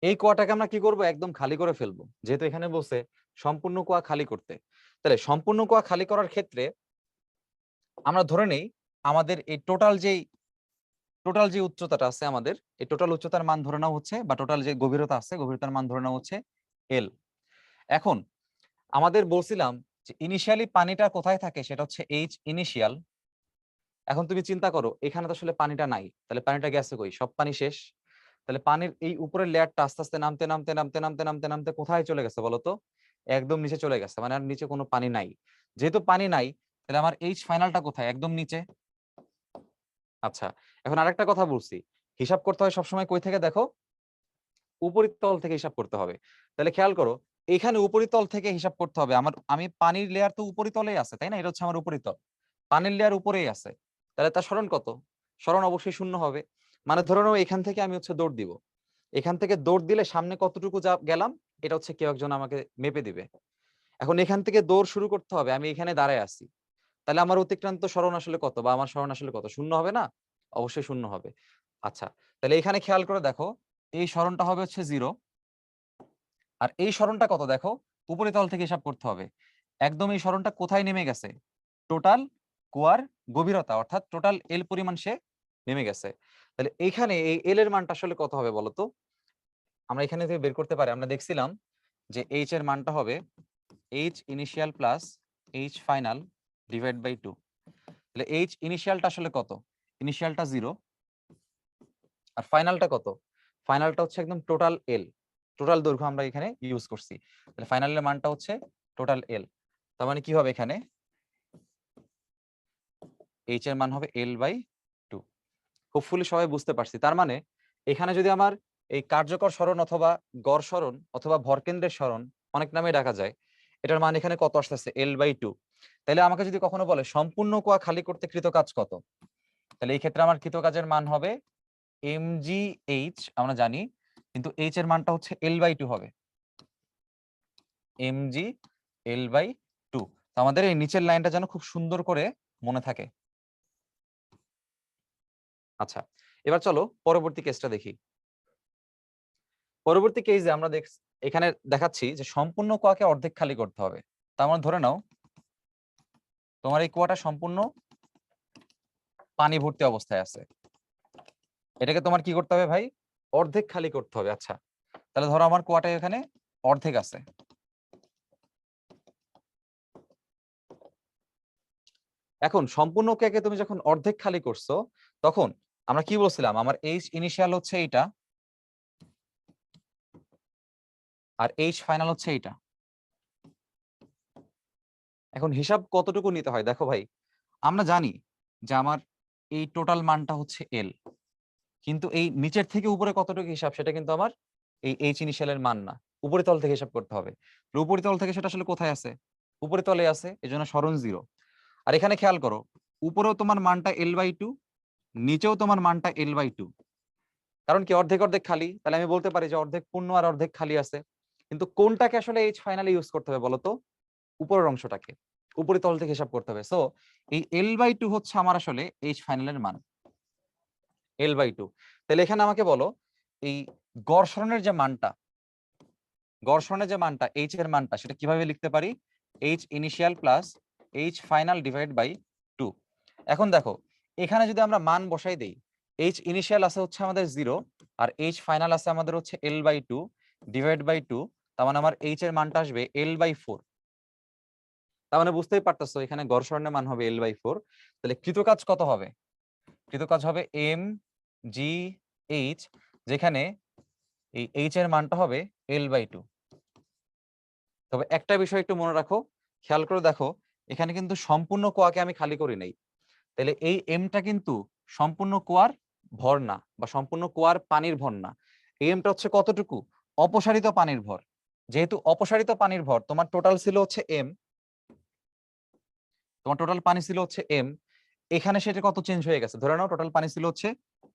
এই কুয়াটাকে আমরা কি করব, একদম খালি করে ফেলবো, যেহেতু এখানে বলছে সম্পূর্ণ কুয়া খালি করতে। তাহলে সম্পূর্ণ কুয়া খালি করার ক্ষেত্রে আমরা ধরে নেই আমাদের এই টোটাল যে উচ্চতাটা আছে, আমাদের এই টোটাল উচ্চতার মান ধরে নেওয়া হচ্ছে, বা টোটাল যে গভীরতা আছে গভীরতার মান ধরে নেওয়া হচ্ছে এল। এখন আমাদের বলছিলাম যে ইনিশিয়ালি পানিটা কোথায় থাকে, সেটা হচ্ছে এইচ ইনিশিয়াল। এখন তুমি চিন্তা করো, এখানে তো আসলে পানিটা নাই, তাহলে পানিটা গেছে কই, সব পানি শেষ। তাহলে পানির এই উপরের লেয়ারটা আস্তে আস্তে নামতে নামতে নামতে নামতে নামতে নামতে কোথায় চলে গেছে বলতো, একদম নিচে চলে গেছে, মানে আর নিচে কোনো পানি নাই। যেহেতু পানি নাই, তাহলে আমার এইচ ফাইনালটা কোথায়, একদম নিচে। আচ্ছা, এখন আরেকটা কথা বলছি, হিসাব করতে হয় সবসময় কই থেকে, দেখো উপরিতল থেকে হিসাব করতে হবে। তাহলে খেয়াল করো, এখানে উপরিতল থেকে হিসাব করতে হবে। আমি পানির লেয়ার তো উপরিতলেই আছে, তাই না, এটা হচ্ছে আমার উপরিতল, পানির লেয়ার উপরেই আছে। তাহলে তার সরণ কত, সরণ অবশ্যই শূন্য হবে। মানে ধরে নাও এখান থেকে আমি হচ্ছে দৌড় দিব, এখান থেকে দৌড় দিলে সামনে কতটুকু গেলাম এটা হচ্ছে কেউ একজন আমাকে মেপে দিবে। এখন এখান থেকে দৌড় শুরু করতে হবে, আমি এখানে দাঁড়ায় আছি, তাহলে আমার অতিক্রান্ত সরণ আসলে কত, বা আমার সরণ আসলে কত, শূন্য হবে না, অবশ্যই শূন্য হবে। আচ্ছা, তাহলে এখানে খেয়াল করে দেখো, এই সরণটা হবে হচ্ছে 0, আর এই সরণটা কত দেখো, উপরিতল থেকে হিসাব করতে হবে। একদম এই সরণটা কোথায় নেমে গেছে, টোটাল কুয়ার গভীরতা, অর্থাৎ টোটাল এল পরিমাণ সে নেমে গেছে। তাহলে এইখানে এই এল এর মানটা আসলে কত হবে বলতো, আমরা এখানে থেকে বের করতে পারি। আমরা দেখছিলাম যে এইচ এর মানটা হবে H initial plus H final divide by 2। তাহলে এইচ ইনিশিয়ালটা আসলে কত, ইনিশিয়ালটা 0, আর ফাইনালটা কত, ফাইনালটা হচ্ছে একদম টোটাল এল, টোটাল দৈর্ঘ্য আমরা এখানে ইউজ করছি। তাহলে ফাইনালের মানটা হচ্ছে টোটাল এল। তার মানে কি হবে, এখানে এইচ এর মান হবে L/2। হোপফুলি সবাই বুঝতে পারছি। তার মানে এখানে যদি আমার এই কার্যকর সরণ অথবা গড় সরণ অথবা ভরকেন্দ্রের সরণ, অনেক নামে ডাকা যায়, এটার মান এখানে কত আসতেছে, L/2। তাহলে আমাকে যদি কখনো বলে সম্পূর্ণ কুয়া খালি করতে কৃত কাজ কত, তাহলে এই ক্ষেত্রে আমার কৃত কাজের মান হবে mgh, আমরা জানি, কিন্তু h এর মানটা হচ্ছে L/2 হবে, mg/L/2। আমাদের এই নিচের লাইনটা যেন খুব সুন্দর করে মনে থাকে। আচ্ছা, এবার চলো পরবর্তী কেসটা দেখি। পরবর্তী কেসে আমরা এখানে দেখাচ্ছি যে সম্পূর্ণ কুয়াকে অর্ধেক খালি করতে হবে। তার মানে ধরে নাও তোমার এই কুয়াটা সম্পূর্ণ পানি ভর্তি অবস্থায় আছে, এটাকে তোমার কি করতে হবে ভাই, অর্ধেক খালি করতে হবে। আচ্ছা, তাহলে ধরো আমার কুয়াটা এখানে অর্ধেক আছে। এখন সম্পূর্ণ কুয়াকে তুমি যখন অর্ধেক খালি করছো, তখন আমরা কি বলছিলাম, আমার এইচ ইনিশিয়াল হচ্ছে এইটা, আর এইচ ফাইনাল হচ্ছে এইটা। এখন হিসাব কতটুকু নিতে হয় দেখো ভাই, আমরা জানি যে আমার এই টোটাল মানটা হচ্ছে এল, কিন্তু এই নিচের থেকে উপরে কতটুকু হিসাব সেটা কিন্তু আমার এই এইচ ইনিশিয়ালের মান না, উপরিতল থেকে হিসাব করতে হবে। উপরিতল থেকে সেটা আসলে কোথায় আছে, উপরিতলে আছে, এজন্য সরণ 0। আর এখানে খেয়াল করো, উপরেও তোমার মানটা L/2, নিচেও তোমার মানটা L/2। কারণ কি, অর্ধেক অর্ধেক খালি, তাহলে আমি বলতে পারি যে অর্ধেক পূর্ণ আর অর্ধেক খালি আছে। কিন্তু কোনটাকে আসলে এইচ ফাইনালে ইউজ করতে হবে বলতো, উপরের অংশটাকে, উপরিতল থেকে হিসাব করতে হবে। সো এই L/2 হচ্ছে আমার আসলে এইচ ফাইনালের মান, L/2। তাহলে এখানে আমাকে বলো এই ঘর্ষণের যে মানটা, ঘর্ষণের যে মানটা এইচ এর মানটা, সেটা কিভাবে লিখতে পারি, H initial plus H final divide by 2। এখন দেখো এখানে যদি আমরা মান বসাই দেই, এইচ ইনিশিয়াল আছে হচ্ছে আমাদের 0, আর এইচ ফাইনাল আছে আমাদের হচ্ছে L/2 ডিভাইড বাই 2। তার মানে আমার এইচ এর মানটা আসবে L/4। তার মানে বুঝতেই পারতেছো এখানে ঘর্ষণের মান হবে L/4। তাহলে কৃতকাজ কত হবে, কৃতকাজ হবে mgh, যেখানে এই এইচ এর মানটা হবে L/2। তবে একটা বিষয় একটু মনে রাখো, খেয়াল করে দেখো, এখানে কিন্তু সম্পূর্ণ কুয়াকে আমি খালি করি নাই। তাহলে এই এমটা কিন্তু সম্পূর্ণ কুয়ার ভর না, বা সম্পূর্ণ কুয়ার পানির ভর না। এই এমটা হচ্ছে কতটুকু, অপসারিত পানির ভর। যেহেতু অপসারিত পানির ভর, তোমার টোটাল ছিল হচ্ছে এম, তোমার টোটাল পানি ছিল হচ্ছে এম, এখানে সেটা কত চেঞ্জ হয়ে গেছে, ধরে নাও টোটাল পানি ছিল হচ্ছে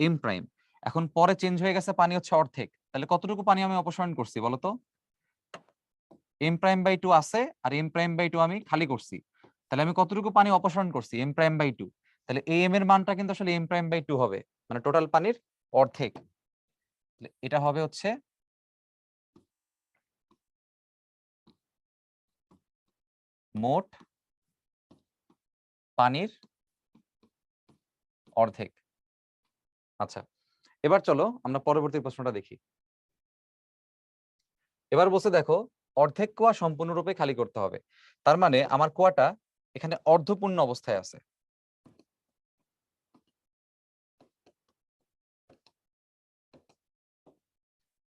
এম প্রাইম, এখন পরে চেঞ্জ হয়ে গেছে পানি হচ্ছে অর্ধেক, তাহলে কতটুকু পানি আমি অপসারণ করছি বলতো? এম প্রাইম বাই টু আছে আর এম প্রাইম বাই টু আমি খালি করছি, তাহলে আমি কতটুকু পানি অপসারণ করছি? M prime by two. তাহলে এই এম এর মানটা কিন্তু আসলে এম প্রাইম বাই টু হবে, মানে টোটাল পানির অর্ধেক। এটা হবে হচ্ছে মোট পানির অর্ধেক। আচ্ছা, এবার চলো আমরা পরবর্তী প্রশ্নটা দেখি। এবার বলছে দেখো, অর্ধেক কুয়া সম্পূর্ণরূপে খালি করতে হবে, তার মানে আমার কুয়াটা এখানে অর্ধপূর্ণ অবস্থায় আছে।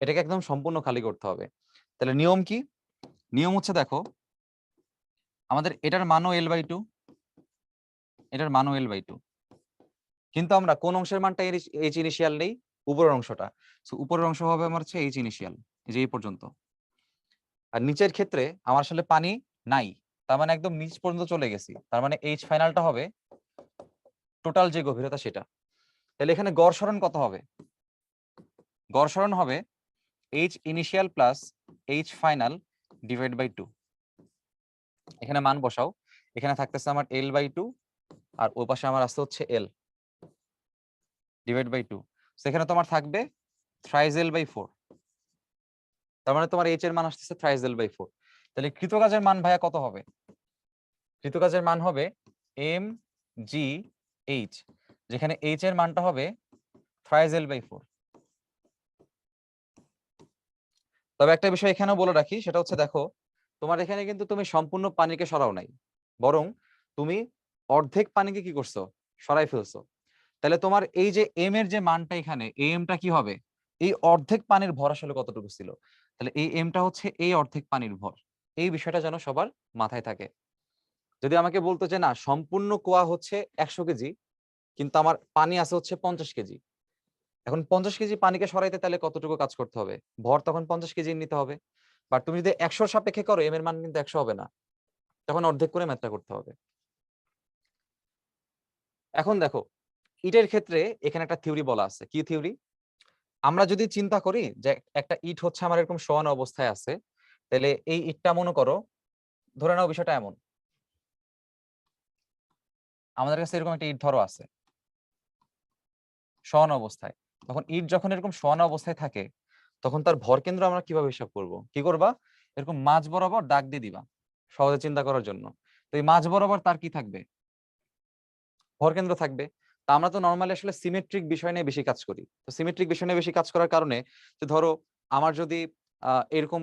এটাকে একদম সম্পূর্ণ খালি করতে হবে। তাহলে নিয়ম কি? নিয়ম হচ্ছে দেখো, আমাদের এটার মানও এল বাই টু, এটার মানও এল বাই টু, কিন্তু আমরা কোন অংশের মানটা এইচ ইনিশিয়াল নেই? উপরের অংশটা। সো উপরের অংশ হবে আমার হচ্ছে এইচ ইনিশিয়াল, এই যে এই পর্যন্ত। আর নিচের ক্ষেত্রে আমার আসলে পানি নাই, তার মানে একদম নিচ পর্যন্ত চলে গেছি, তার মানে এইচ ফাইনালটা হবে টোটাল যে গভীরতা সেটা। তাহলে এখানে গড় সরণ কত হবে? গড় সরণ হবে H initial plus H final divide by two. এখানে মান বসাও, এখানে থাকতেছে আমার এল বাই টু, আর ওই পাশে আমার আসতে হচ্ছে এল ডিভাইড বাই টু। সেখানে তোমার থাকবে থ্রাইজ এল বাই ফোর, তার মানে তোমার এইচ এর মান আসতেছে থ্রাইজ এল বাই ফোর। তাহলে কৃতকাজের মান ভাইয়া কত হবে? কৃতকাজের মান হবে এম জি এইচ, যেখানে এইচ এর মানটা হবে থ্রাইজ এল বাই ফোর। তবে একটা বিষয় এখানেও বলে রাখি, সেটা হচ্ছে দেখো, তোমার এখানে কিন্তু তুমি সম্পূর্ণ পানিকে সরাও নাই, বরং তুমি অর্ধেক পানিকে কি করছো? সরাই ফেলছো। তাহলে তোমার এই যে এম এর যে মানটা, এখানে এই এমটা কি হবে? এই অর্ধেক পানির ভর আসলে কতটুকু ছিল, তাহলে এই এমটা হচ্ছে এই অর্ধেক পানির ভর। এই বিষয়টা যেন সবার মাথায় থাকে। যদি আমাকে বলতো যে না, সম্পূর্ণ কুয়া হচ্ছে 100 কেজি, কিন্তু আমার পানি আছে হচ্ছে 50 কেজি, এখন 50 কেজি পানিকে সরাইতে তাহলে কতটুকু কাজ করতে হবে? ভর তখন 50 কেজি নিতে হবে। বাট তুমি যদি 100 সাপেক্ষে করো, এম এর মান কিন্তু 100 হবে না, তখন অর্ধেক করে ম্যাথটা করতে হবে। এখন দেখো, ইটের ক্ষেত্রে এখানে একটা থিওরি বলা আছে। কি থিওরি? আমরা যদি চিন্তা করি যে একটা ইট হচ্ছে আমার এরকম শোয়ানো অবস্থায় আছে, তাহলে এই ইটটা মনে করো, ধরে নাও বিষয়টা এমন, আমাদের কাছে এরকম একটা ইট ধরো আছে শোয়ানো অবস্থায়। তখন ইট যখন এরকম শোয়ানো অবস্থায় থাকে, তখন তার ভর কেন্দ্র আমরা কিভাবে হিসাব করব? কি করবা? এরকম মাঝ বরাবর দাগ দিয়ে দিবা সহজে চিন্তা করার জন্য। তো এই মাঝ বরাবর তার কি থাকবে? ভর কেন্দ্র থাকবে। তা আমরা তো নর্মালি আসলে সিমেট্রিক বিষয় নিয়ে বেশি কাজ করি। তো সিমেট্রিক বিষয় নিয়ে বেশি কাজ করার কারণে, যে ধরো আমার যদি এরকম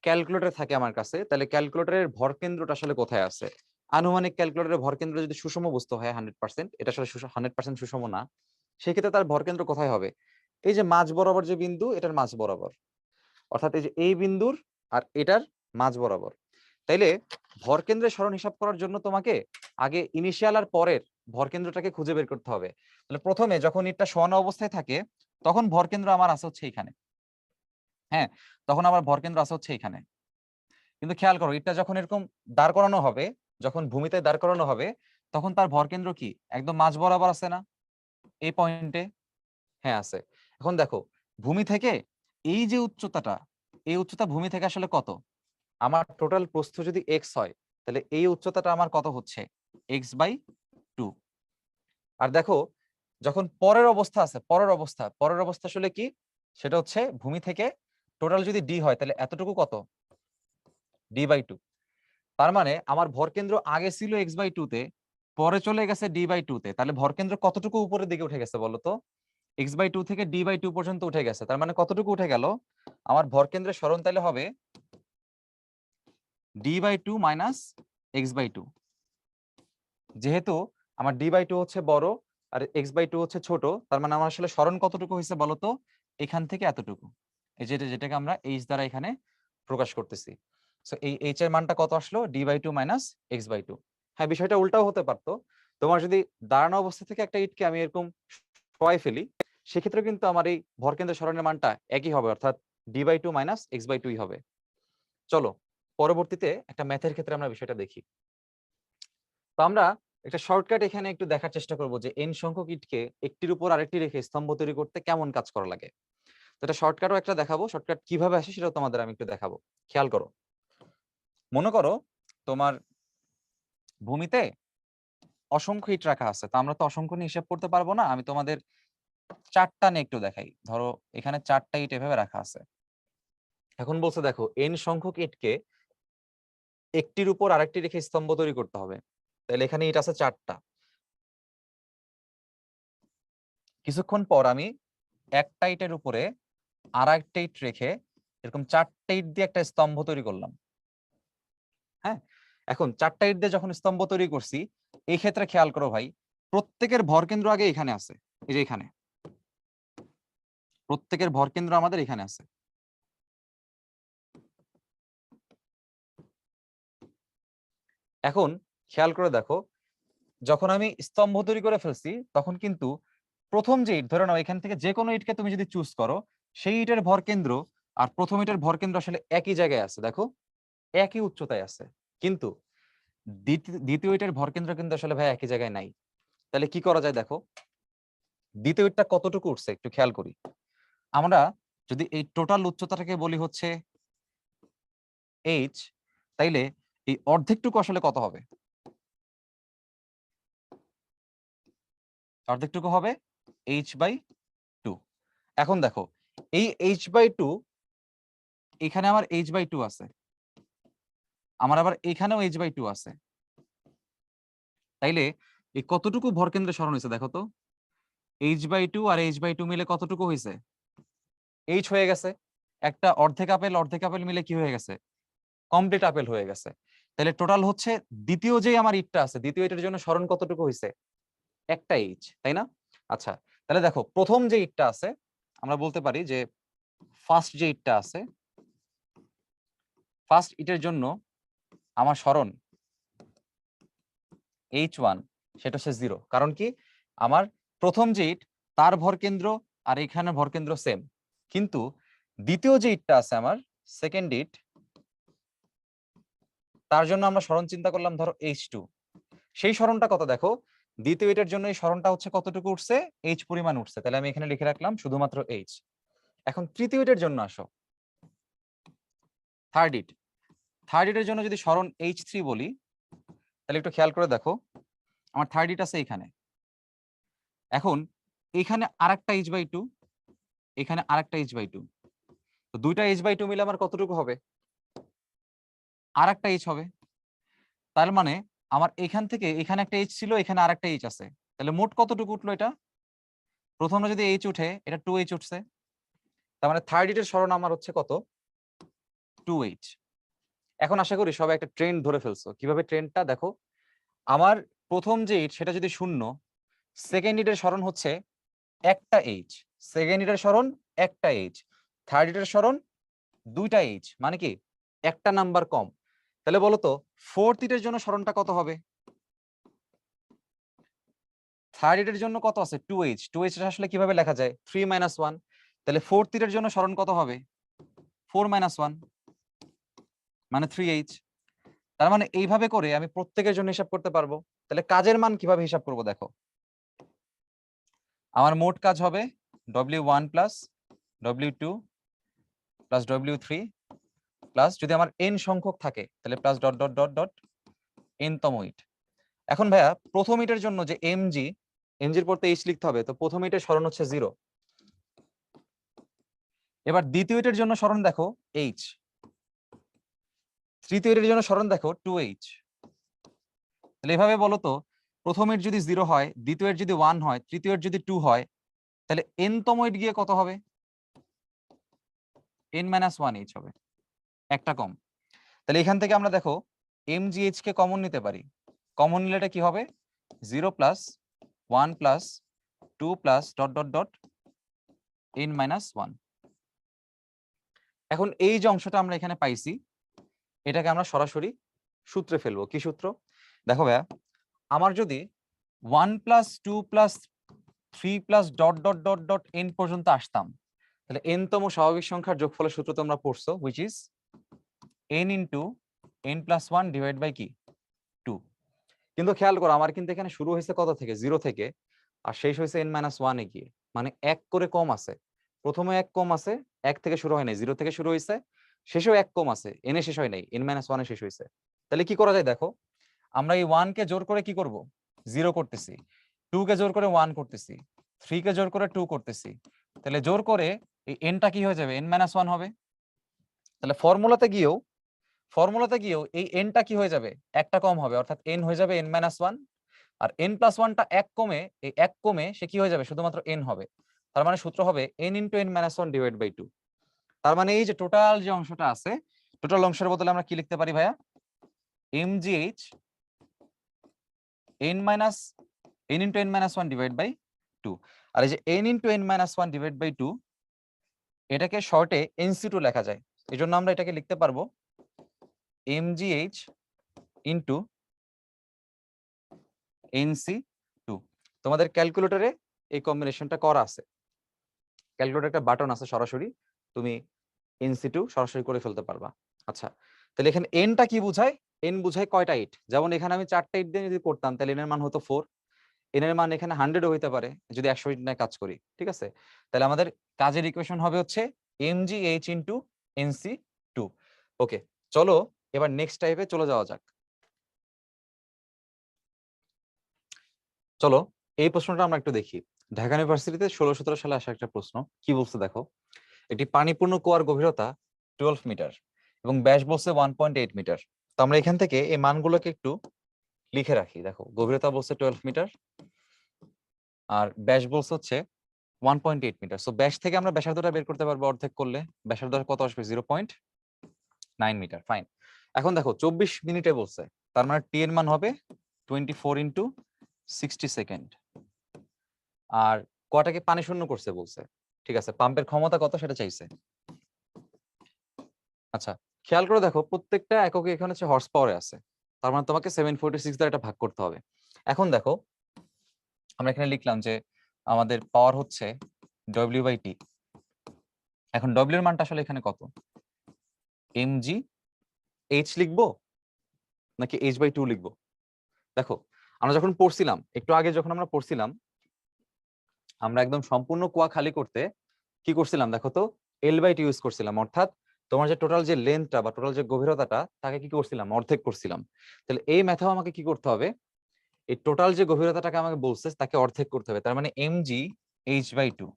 ক্যালকুলেটর থাকে আমার কাছে, তাহলে ক্যালকুলেটরের ভর কেন্দ্রটা আসলে কোথায় আছে? আনুমানিক ক্যালকুলেটরের ভর কেন্দ্র যদি সুষম বস্তু হয় 100%, এটা আসলে 100% সুষম না, সেক্ষেত্রে তার ভর কেন্দ্র কোথায় হবে? এই যে মাঝ বরাবর যে বিন্দু, এটার মাঝ বরাবর, অর্থাৎ এই যে এই বিন্দুর আর এটার মাঝ বরাবর। তাইলে ভর কেন্দ্রের সরণ হিসাব করার জন্য তোমাকে আগে ইনিশিয়াল আর পরের ভর কেন্দ্রটাকে খুঁজে বের করতে হবে। তাহলে প্রথমে যখন এটা শোয়ানো অবস্থায় থাকে, তখন ভর কেন্দ্র আমার আছে হচ্ছে এখানে। হ্যাঁ, তখন আমার ভর কেন্দ্র আছে হচ্ছে এখানে। কিন্তু খেয়াল করো, এটা যখন এরকম দাঁড় করানো হবে, যখন ভূমিতে দাঁড় করানো হবে, তখন তার ভর কেন্দ্র কি একদম মাঝ বরাবর আছে না এই পয়েন্টে? হ্যাঁ আছে। এখন দেখো, ভূমি থেকে এই যে উচ্চতাটা, এই উচ্চতা ভূমি থেকে আসলে কত? আমার টোটাল প্রস্থ যদি এক্স হয়, তাহলে এই উচ্চতাটা আমার কত হচ্ছে? X by two. আর দেখো, যখন পরের অবস্থা আছে, পরের অবস্থা আসলে কি? সেটা হচ্ছে ভূমি থেকে টোটাল যদি ডি হয়, তাহলে এতটুকু কত? D by two. তার মানে আমার ভরকেন্দ্র আগে ছিল এক্স বাই টু তে, পরে চলে গেছে ডি বাই টু তে, তাহলে ভরকেন্দ্র কতটুকু উপরের দিকে উঠে গেছে বলতো? এক্স বাই টু থেকে ডি বাই টু পর্যন্ত উঠে গেছে। তার মানে কতটুকু উঠে গেল? আমার ভরকেন্দ্রের সরণ তাহলে হবে D by two minus X by two. যেহেতু আমার ডি বাই টু হচ্ছে বড় আর এক্স বাই টু হচ্ছে ছোট, তার মানে আমার আসলে সরণ কতটুকু হয়েছে বলতো? এখান থেকে এতটুকু, এই যেটাকে আমরা এইচ দ্বারা এখানে প্রকাশ করতেছি। সো এই এইচ এর মানটা কত আসলো? D by two minus X by two. হ্যাঁ, বিষয়টা উল্টাও হতে পারতো। তোমার যদি দাঁড়ানো অবস্থা থেকে একটা ইটকে আমি এরকম শোয়াই ফেলি, সেক্ষেত্রে কিন্তু আমার এই ভরকেন্দ্র সরণের মানটা একই হবে, অর্থাৎ D by two minus X by two হবে। চলো পরবর্তীতে একটা ম্যাথের ক্ষেত্রে আমরা বিষয়টা দেখি। তো আমরা একটা শর্টকাট এখানে একটু দেখার চেষ্টা করব যে n সংখ্যক ইটকে একটির উপর আরেকটি রেখে স্তম্ভ তৈরি করতে কেমন কাজ করা লাগে। তো এটা শর্টকাটও একটা দেখাবো, শর্টকাট কিভাবে আসে সেটাও তোমাদের আমি একটু দেখাবো। খেয়াল করো, মনে করো তোমার ভূমিতে অসংখ্য ইট রাখা আছে, তো আমরা তো অসংখ্য নিয়ে হিসাব করতে পারবো না, আমি তোমাদের 4টা নিয়ে একটু দেখাই। ধরো এখানে 4টা ইট এভাবে রাখা আছে। এখন বলছে দেখো n সংখ্যক ইটকে একটির উপর আরেকটি রেখে স্তম্ভ তৈরি করতে হবে। তাহলে এখানে ইট আছে 4টা। কিছুক্ষণ পর আমি একটা ইটের উপরে আর একটা ইট রেখে এরকম 4টা ইট দিয়ে একটা স্তম্ভ তৈরি করলাম। হ্যাঁ, এখন 4টা ইট দিয়ে যখন স্তম্ভ তৈরি করছি, এই ক্ষেত্রে খেয়াল করো ভাই, প্রত্যেকের ভরকেন্দ্র আগে এখানে আছে, এই যে এখানে প্রত্যেকের ভরকেন্দ্র আমাদের এখানে আছে। এখন খেয়াল করে দেখো, যখন আমি স্তম্ভ তৈরি করে ফেলছি তখন কিন্তু প্রথম যে ইট, ধরে নাও এখান থেকে যে কোনো ইটকে তুমি যদি চুজ করো, সেই ইটের ভরকেন্দ্র আর প্রথম ইটের ভরকেন্দ্র আসলে একই জায়গায় আছে, দেখো একই উচ্চতায় আছে। কিন্তু দ্বিতীয় ইটের ভরকেন্দ্র কিন্তু আসলে ভাই একই জায়গায় নাই। তাহলে কি করা যায় দেখো, দ্বিতীয় ইটটা কতটুকু উঠছে একটু খেয়াল করি। আমরা যদি এই টোটাল উচ্চতাটাকে বলি হচ্ছে h, তাইলে এই অর্ধেকটুকু আসলে কত হবে? অর্ধেকটুকু হবে h/2। এখন দেখো এই h/2, এখানে আমার h/2 আছে, আমার আবার এখানেও h/2 আছে। তাইলে এই কতটুকু ভরকেন্দ্রে সরণ হয়েছে দেখো তো, h/2 আর h/2 মিলে কতটুকু হয়েছে? h হয়ে গেছে। একটা অর্ধেক আপেল মিলে কি হয়ে গেছে? কমপ্লিট আপেল হয়ে গেছে। তাহলে টোটাল হচ্ছে দ্বিতীয় যে আমার ইটটা আছে, দ্বিতীয় ইটের জন্য সরণ কতটুকু হয়েছে? একটা h, তাই না? আচ্ছা, তাহলে দেখো প্রথম যে ইটটা আছে, আমরা বলতে পারি যে ফার্স্ট যে ইটটা আছে, ফার্স্ট ইটের জন্য আমার সরণ h1, সেটা হচ্ছে 0। কারণ কি, আমার প্রথম যে ইট তার ভরকেন্দ্র আর এখানে ভরকেন্দ্র সেম। কিন্তু দ্বিতীয় যে ইটটা আছে আমার সেকেন্ড ইট, তার জন্য আমরা সরণ চিন্তা করলাম ধরো h2। সেই সরণটা কত দেখো, দ্বিতীয় ইটের জন্য এই সরণটা হচ্ছে কতটুকু উঠছে? h পরিমাণ উঠছে। তাহলে আমি এখানে লিখে রাখলাম শুধুমাত্র h। এখন তৃতীয় ইটের জন্য আসো, থার্ড ইট। থার্ড ইটের জন্য যদি সরণ h3 বলি, তাহলে একটু খেয়াল করে দেখো, আমার থার্ড ইট আছে এখানে। এখন এখানে আরেকটা h/2, এখানে আরেকটা h/2, তো দুইটা h/2 মিলে আমার কতটুকু হবে? আরেকটা h হবে। তার মানে আমার এখান থেকে এখানে একটা h ছিল, এখানে আরেকটা h আছে। তাহলে মোট কতটুকু উঠলো এটা? প্রথমে যদি h উঠে, এটা 2h উঠছে। তার মানে থার্ড ইটের সরণ আমার হচ্ছে কত? 2h। এখন আশা করি সবাই একটা ট্রেন্ড ধরে ফেলছো। কিভাবে ট্রেন্ডটা দেখো, আমার প্রথম যে ইট সেটা যদি 0, সেকেন্ড ইটের সরণ হচ্ছে একটা h, সেকেন্ড ইটের সরণ একটা h, থার্ড ইটের সরণ দুইটা h, মানে কি একটা নাম্বার কম। তাহলে বলো তো ফোর্থ ইটের জন্য সরণটা কত হবে? থার্ড ইটের জন্য কত আছে? 2h। 2h আসলে কিভাবে লেখা যায়? 3 - 1। তাহলে ফোর্থ ইটের জন্য সরণ কত হবে? 4 - 1, মানে 3h। তার মানে এইভাবে করে আমি প্রত্যেকের জন্য হিসাব করতে পারবো। তাহলে কাজের মান কিভাবে হিসাব করব দেখো, আমার মোট কাজ হবে w1 plus w2 plus w3 plus, যদি আমার n সংখ্যক থাকে তাহলে plus dot dot dot dot n তম ইট। এখন ভাইয়া প্রথম ইটের জন্য যে mgর পর h লিখতে হবে, তো প্রথম ইটের সরণ হচ্ছে 0। এবার দ্বিতীয় ইটের জন্য সরণ দেখো h, তৃতীয় ইটের জন্য সরণ দেখো 2h। তাহলে এভাবে বলো তো, প্রথম ইট যদি 0 হয়, দ্বিতীয় ইট যদি 1 হয়, তৃতীয় ইট যদি 2 হয়, তাহলে n তম ইট গিয়ে কত হবে? n - 1h হবে, একটা কম। তাহলে এখান থেকে আমরা দেখো mgh কে কমন নিতে পারি। কমন নিলে এটা কি হবে? 0 plus 1 plus 2 plus dot dot dot n - 1। এখন এই যে অংশটা আমরা এখানে পাইছি, এটাকে আমরা সরাসরি সূত্রে ফেলবো। কি সূত্র? দেখো ভাইয়া, আমার যদি 1 plus 2 plus 3 plus dot dot dot dot n পর্যন্ত আসতাম, তাহলে n তম স্বাভাবিক সংখ্যার যোগফলের সূত্র তোমরা পড়ছো, which is n into n plus 1 divided by কি 2। কিন্তু খেয়াল করো আমার কিন্তু এখানে শুরু হয়েছে কত থেকে, 0 থেকে, আর শেষ হয়েছে n-1 এ গিয়ে, মানে 1 করে কম আছে। প্রথমে 1 কম আছে, 1 থেকে শুরু হয় নাই, 0 থেকে শুরু হয়েছে, শেষেও 1 কম আছে, n এ শেষ হয় নাই, n-1 এ শেষ হয়েছে। তাহলে কি করা যায় দেখো, আমরা এই 1 কে জোর করে কি করব, 0 করতেছি, 2 কে জোর করে 1 করতেছি, 3 কে জোর করে 2 করতেছি, তাহলে জোর করে এই n-টা কি হয়ে যাবে, n-1 হবে। তাহলে ফর্মুলাতে গিয়েও এই n-টা কি হয়ে যাবে, একটা কম হবে, অর্থাৎ n হয়ে যাবে n-1, আর n+1টা 1 কমে, এই 1 কমে সে কি হয়ে যাবে, শুধুমাত্র n হবে। তার মানে সূত্র হবে n × n-1 ডিভাইড বাই 2। তার মানে এই যে টোটাল যে অংশটা আছে, টোটাল অংশের বদলে আমরা কি লিখতে পারি ভাইয়া, mgh n × n-1 divide by 2। আর এই যে n × n-1 ডিভাইড বাই 2, এটাকে শর্টে nc2 লেখা যায়। এই জন্য আমরা এটাকে লিখতে পারবো mgh ইন্টু nc2। তোমাদের ক্যালকুলেটরে এই কম্বিনেশনটা করা আছে, ক্যালকুলেটর একটা বাটন আছে, সরাসরি তুমি nc2 সরাসরি করে ফেলতে পারবা। আচ্ছা, তাহলে এখানে n-টা কি বুঝায়, n বুঝায় কয়টা ইট। যেমন এখানে আমি 4টা ইট দিয়ে যদি করতাম তাহলে n এর মান হতো 4, n এর মান এখানে 100ও হইতে পারে যদি 100 ইট নিয়ে কাজ করি, ঠিক আছে। তাহলে আমাদের কাজের ইকুয়েশন হবে হচ্ছে mgh ইন্টু nc2। ওকে, চলো এবার নেক্সট টাইপে চলে যাওয়া যাক। চলো এই প্রশ্নটা আমরা একটু দেখি। ঢাকা ইউনিভার্সিটিতে 16-17 সালে আসা একটা প্রশ্ন। কি বলছে দেখো, একটি পানিপূর্ণ কুয়ার গভীরতা 12 মিটার এবং ব্যাস বলছে 1.8 মিটার। তো আমরা এখান থেকে এই মানগুলোকে একটু লিখে রাখি। দেখো গভীরতা বলছে 12 মিটার আর ব্যাস বলছে হচ্ছে 1.8 মিটার। সো ব্যাস থেকে আমরা ব্যাসার্ধটা বের করতে পারবো অর্ধেক করলে। ব্যাসার্ধ কত আসবে, 0.9 মিটার। ফাইন। এখন দেখো 24 মিনিটে বলছে, তার মানে টি এর মান হবে 24 × 60 সেকেন্ড। আর কটাকে পানি শূন্য করছে বলছে, ঠিক আছে, পাম্পের ক্ষমতা কত সেটা চাইছে। আচ্ছা, খেয়াল করে দেখো প্রত্যেকটা এককে এখানে হচ্ছে হর্স পাওয়ারে আছে, তার মানে তোমাকে 746 দ্বারা এটা ভাগ করতে হবে। এখন দেখো আমরা এখানে লিখলাম যে আমাদের পাওয়ার হচ্ছে W/T। এখন W এর মানটা আসলে এখানে কত, mgh লিখবো নাকি h/2 লিখবো? দেখো আমরা যখন পড়ছিলাম, একটু আগে যখন আমরা পড়ছিলাম, আমরা একদম সম্পূর্ণ কুয়া খালি করতে কি করছিলাম দেখো তো, L/T ইউজ করছিলাম, অর্থাৎ তোমার যে টোটাল যে লেন্থটা বা টোটাল যে গভীরতাটা তাকে কি করছিলাম, অর্ধেক করছিলাম। তাহলে এই ম্যাথেও আমাকে কি করতে হবে, এই টোটাল যে গভীরতাটাকে আমাকে বলছে তাকে অর্ধেক করতে হবে, তার মানে mgh/2।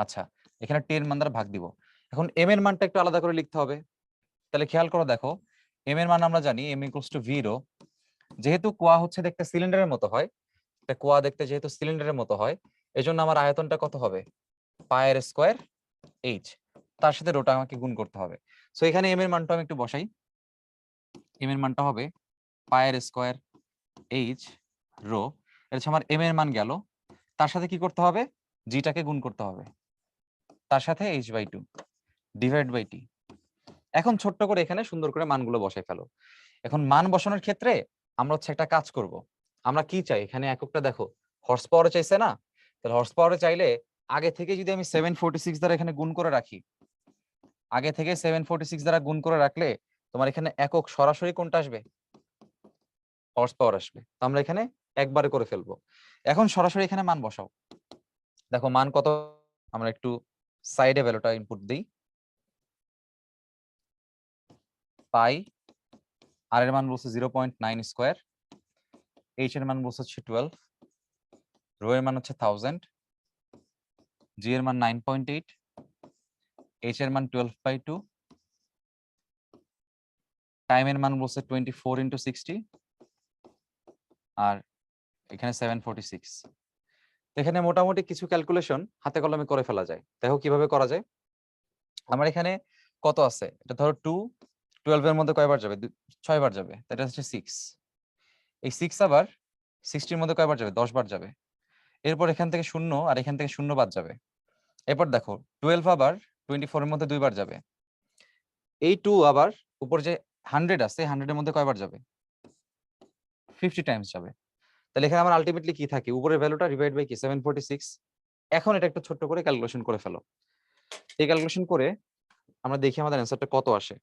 আচ্ছা, এখানে 10 মান দ্বারা ভাগ দিব। এখন m এর মানটা একটু আলাদা করে লিখতে হবে। তাহলে খেয়াল করো দেখো, m এর মান আমরা জানি m = v/ρ। যেহেতু কুয়া হচ্ছে দেখতে সিলিন্ডারের মতো হয়, একটা কুয়া দেখতে যেহেতু সিলিন্ডারের মতো হয়, এজন্য আমার আয়তনটা কত হবে, πr² h, তার সাথে রোটা আমাকে গুণ করতে হবে। সো এখানে m এর মানটা আমি একটু বসাই। m এর মানটা হবে πr² h ρ। এটা হচ্ছে আমার m এর মান গেল, তার সাথে কি করতে হবে, g টাকে গুণ করতে হবে, তার সাথে h/2 ডিভাইড বাই t। এখন ছোট্ট করে এখানে সুন্দর করে মানগুলো বসাই ফেলো। এখন মান বসানোর ক্ষেত্রে আমরা হচ্ছে একটা কাজ করব। আমরা কি চাই এখানে, এককটা দেখো হর্স পাওয়ারে চাইছে না, তাহলে হর্স পাওয়ারে চাইলে আগে থেকে যদি আমি 746 দ্বারা এখানে গুণ করে রাখি, আগে থেকে 746 দ্বারা গুণ করে রাখলে তোমার এখানে একক সরাসরি কোনটা আসবে, হর্স পাওয়ার আসবে। তো আমরা এখানে একবারে করে ফেলবো। এখন সরাসরি এখানে মান বসাও। দেখো মান কত, আমরা একটু সাইডে ভ্যালুটা ইনপুট দিই। পাই আর এর মান বলছে 0.9 স্কয়ার, এইচ এর মান বলছে হচ্ছে 12, রো এর মান হচ্ছে 1000, জি এর মান 9.8, এইচ এর মান 12/2, টাইম এর মান বলছে 24 × 60, আর এখানে 746। এখানে মোটামুটি কিছু ক্যালকুলেশন হাতে কলমে করে ফেলা যায়। দেখো কিভাবে করা যায়। আমার এখানে কত আছে, এটা ধরো 2, 12 এর মধ্যে কয়বার যাবে, 6 বার যাবে, এটা হচ্ছে 6। এই 6 আবার 60 এর মধ্যে কয়বার যাবে, 10 বার যাবে। এরপর এখান থেকে 0 আর এখান থেকে 0 বাদ যাবে। এরপর দেখো 12 আবার 24 এর মধ্যে 2 বার যাবে। এই 2 আবার উপর যে 100 আছে 100 এর মধ্যে কয়বার যাবে, 50 টাইমস যাবে। তাহলে এখানে আমার আলটিমেটলি কি থাকে, উপরের ভ্যালুটা ডিভাইড বাই কি 746। এখন এটা একটু ছোট্ট করে ক্যালকুলেশন করে ফেলো। এই ক্যালকুলেশন করে আমরা দেখি আমাদের অ্যান্সারটা কত আসে।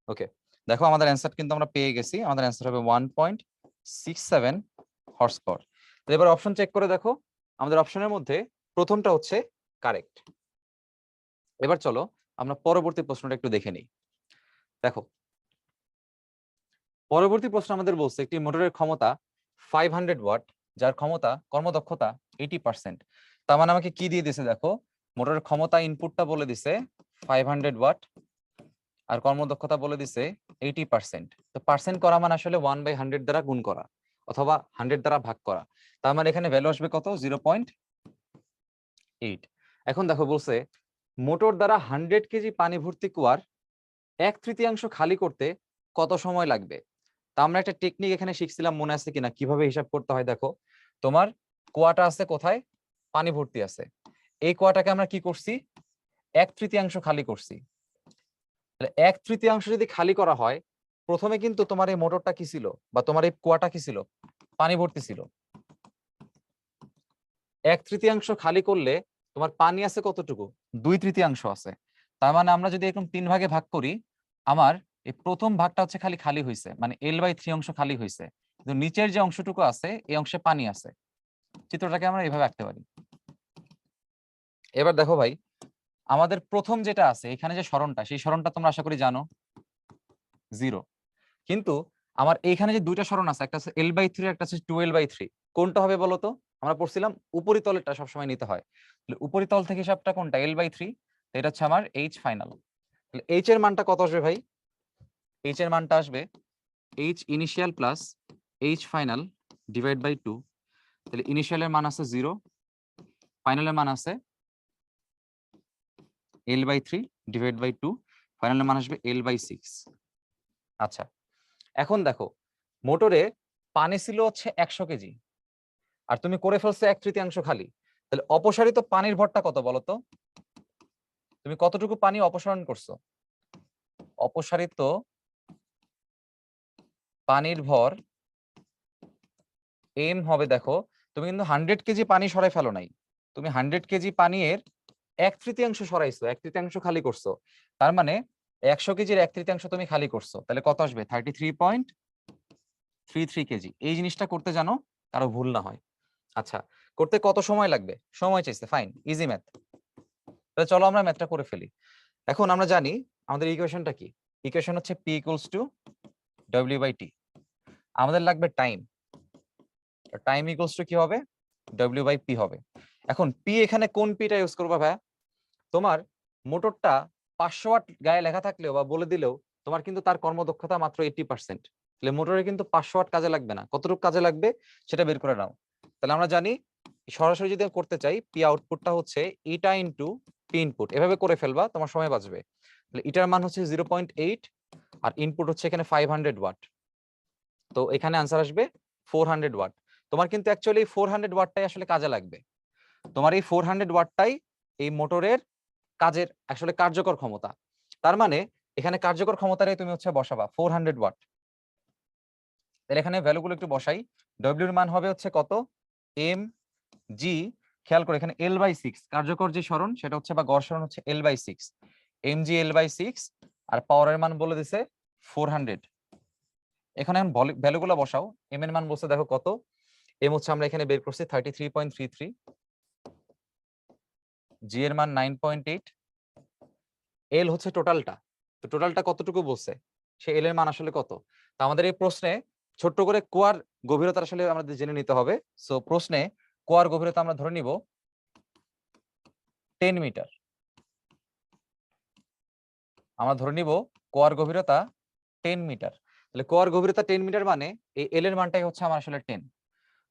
ওকে, দেখো আমাদের অ্যান্সার কিন্তু আমরা পেয়ে গেছি। আমাদের অ্যান্সার হবে 1.67 হর্স পাওয়ার। তো এবার অপশন চেক করে দেখো, আমাদের অপশনের মধ্যে প্রথমটা হচ্ছে কারেক্ট। এবার চলো আমরা পরবর্তী প্রশ্নটা একটু দেখে নিই। দেখো পরবর্তী প্রশ্ন আমাদের বলছে একটি মোটরের ক্ষমতা 500 ওয়াট, যার ক্ষমতা কর্মদক্ষতা 80%। তার মানে আমাকে কি দিয়ে দিছে দেখো, মোটরের ক্ষমতা ইনপুটটা বলে দিছে 500 ওয়াট আর কর্মদক্ষতা বলে দিছে 80%। তো পার্সেন্ট করা মানে আসলে 1/100 দ্বারা গুণ করা অথবা 100 দ্বারা ভাগ করা। তার মানে এখানে ভ্যালু আসবে কত, 0.8। এখন দেখো বলছে মোটর দ্বারা 100 কেজি পানি ভর্তি কুয়ার 1/3 খালি করতে কত সময় লাগবে। তা আমরা একটা টেকনিক এখানে শিখছিলাম, মনে আছে কিনা, কিভাবে হিসাব করতে হয়। দেখো তোমার কুয়াটা আছে কোথায়, পানি ভর্তি আছে, এই কুয়াটাকে আমরা কি করছি, 1/3 খালি করছি। 1/3 যদি খালি করা হয়, প্রথমে কিন্তু তোমার এই মোটরটা কি ছিল বা তোমার এই কুয়াটা কি ছিল, পানি ভর্তি ছিল। 1/3 খালি করলে তোমার পানি আছে কতটুকু, 2/3 আছে। তার মানে আমরা যদি এরকম 3 ভাগে ভাগ করি, আমার এই প্রথম ভাগটা হচ্ছে খালি খালি হয়েছে, মানে L/3 অংশ খালি হয়েছে, কিন্তু নিচের যে অংশটুকু আছে এই অংশে পানি আছে। চিত্রটাকে আমরা এইভাবে আঁকতে পারি। এবার দেখো ভাই, আমাদের প্রথম যেটা আছে এখানে যে সরণটা, সেই সরণটা তোমরা আশা করি জানো, 0। কিন্তু আমার এইখানে যে দুইটা সরণ আছে, একটা আছে L/3 একটা আছে 2L/3, কোনটা হবে বলো তো। আমরা পড়ছিলাম উপরিতলেরটা সবসময় নিতে হয়। তাহলে উপরিতল থেকে হিসাবটা কোনটা, L/3। এটা হচ্ছে আমার H ফাইনাল। তাহলে H এর মানটা কত আসবে ভাই, H এর মানটা আসবে H initial plus H final divide by 2। তাহলে ইনিশিয়ালের মান আছে 0, ফাইনালের মান আছে L/3 ডিভাইড বাই 2, ফাইনালের মান আসবে L/6। আচ্ছা, এখন দেখো মোটরে পানি ছিল হচ্ছে 100 কেজি আর তুমি করে ফেলছো 1/3 খালি। তাহলে অপসারিত পানির ভরটা কত বলতো, তুমি কতটুকু পানি অপসারণ করছো। অপসারিত পানির ভর এম হবে, দেখো তুমি কিন্তু 100 কেজি পানি সরাই ফেলো নাই, তুমি 100 কেজি পানির 1/3 সরাইছো, 1/3 খালি করছো। তার মানে 100 কেজির 1/3 তুমি খালি করছো, তাহলে কত আসবে, 33.33 কেজি। এই জিনিসটা করতে জানো, কারো ভুল না হয়। আচ্ছা, করতে কত সময় লাগবে, সময় চাইছে, ফাইন, ইজি ম্যাথ। তাহলে চলো আমরা ম্যাথটা করে ফেলি। এখন আমরা জানি আমাদের ইকুয়েশনটা কি, ইকুয়েশন হচ্ছে P ইকুয়ালস টু W/T। আমাদের লাগবে টাইম, টাইম ইকুয়ালস টু কি হবে, W/P হবে। এখন P এখানে কোন Pটা ইউজ করবা ভাইয়া, তোমার মোটরটা 500 ওয়াট গায়ে লেখা থাকলেও বা বলে দিলেও তোমার কিন্তু তার কর্মদক্ষতা মাত্র 80%। তাহলে মোটরে কিন্তু 500 ওয়াট কাজে লাগবে না, কতটুকু কাজে লাগবে সেটা বের করে নাও। তাহলে আমরা জানি সরাসরি যদি করতে চাই, P আউটপুটটা হচ্ছে ইটা ইনটু P ইনপুট, এভাবে করে ফেলবা, তোমার সময় বাঁচবে। তাহলে ইটার মান হচ্ছে 0.8 আর ইনপুট হচ্ছে এখানে 500 ওয়াট। তো এখানে আনসার আসবে 400 ওয়াট। তোমার কিন্তু অ্যাকচুয়ালি 400 ওয়াটটাই আসলে কাজে লাগবে। তোমার এই 400 ওয়াটটাই এই মোটরের কাজের আসলে কার্যকর ক্ষমতা। তার মানে এখানে কার্যকর ক্ষমতাটাই তুমি হচ্ছে বসাবা 400 ওয়াট। তাহলে এখানে ভ্যালুগুলো একটু বসাই। ডব্লিউ এর মান হবে হচ্ছে কত, এম জি, খেয়াল করে এখানে L/6 কার্যকর যে সরণ সেটা হচ্ছে বা গড় সরণ হচ্ছে L/6, এম জি L/6 আর পাওয়ারের মান বলে দিছে 400। এখানে ভ্যালুগুলো বসাও। এম এর মান বলছে দেখো কত, এম হচ্ছে আমরা এখানে বের করছি 33.33, জি এর মান 9.8, এল হচ্ছে টোটালটা। তো টোটালটা কতটুকু বলছে, সে এল এর মান আসলে কত। তো আমাদের এই প্রশ্নে ছোট্ট করে কুয়ার গভীরতা আসলে আমাদের জেনে নিতে হবে। সো প্রশ্নে কুয়ার গভীরতা আমরা ধরে নিব 10 মিটার। আমরা ধরে নিব কুয়ার গভীরতা 10 মিটার। তাহলে কুয়ার গভীরতা 10 মিটার মানে এই এল এর মানটাই হচ্ছে আমার আসলে 10।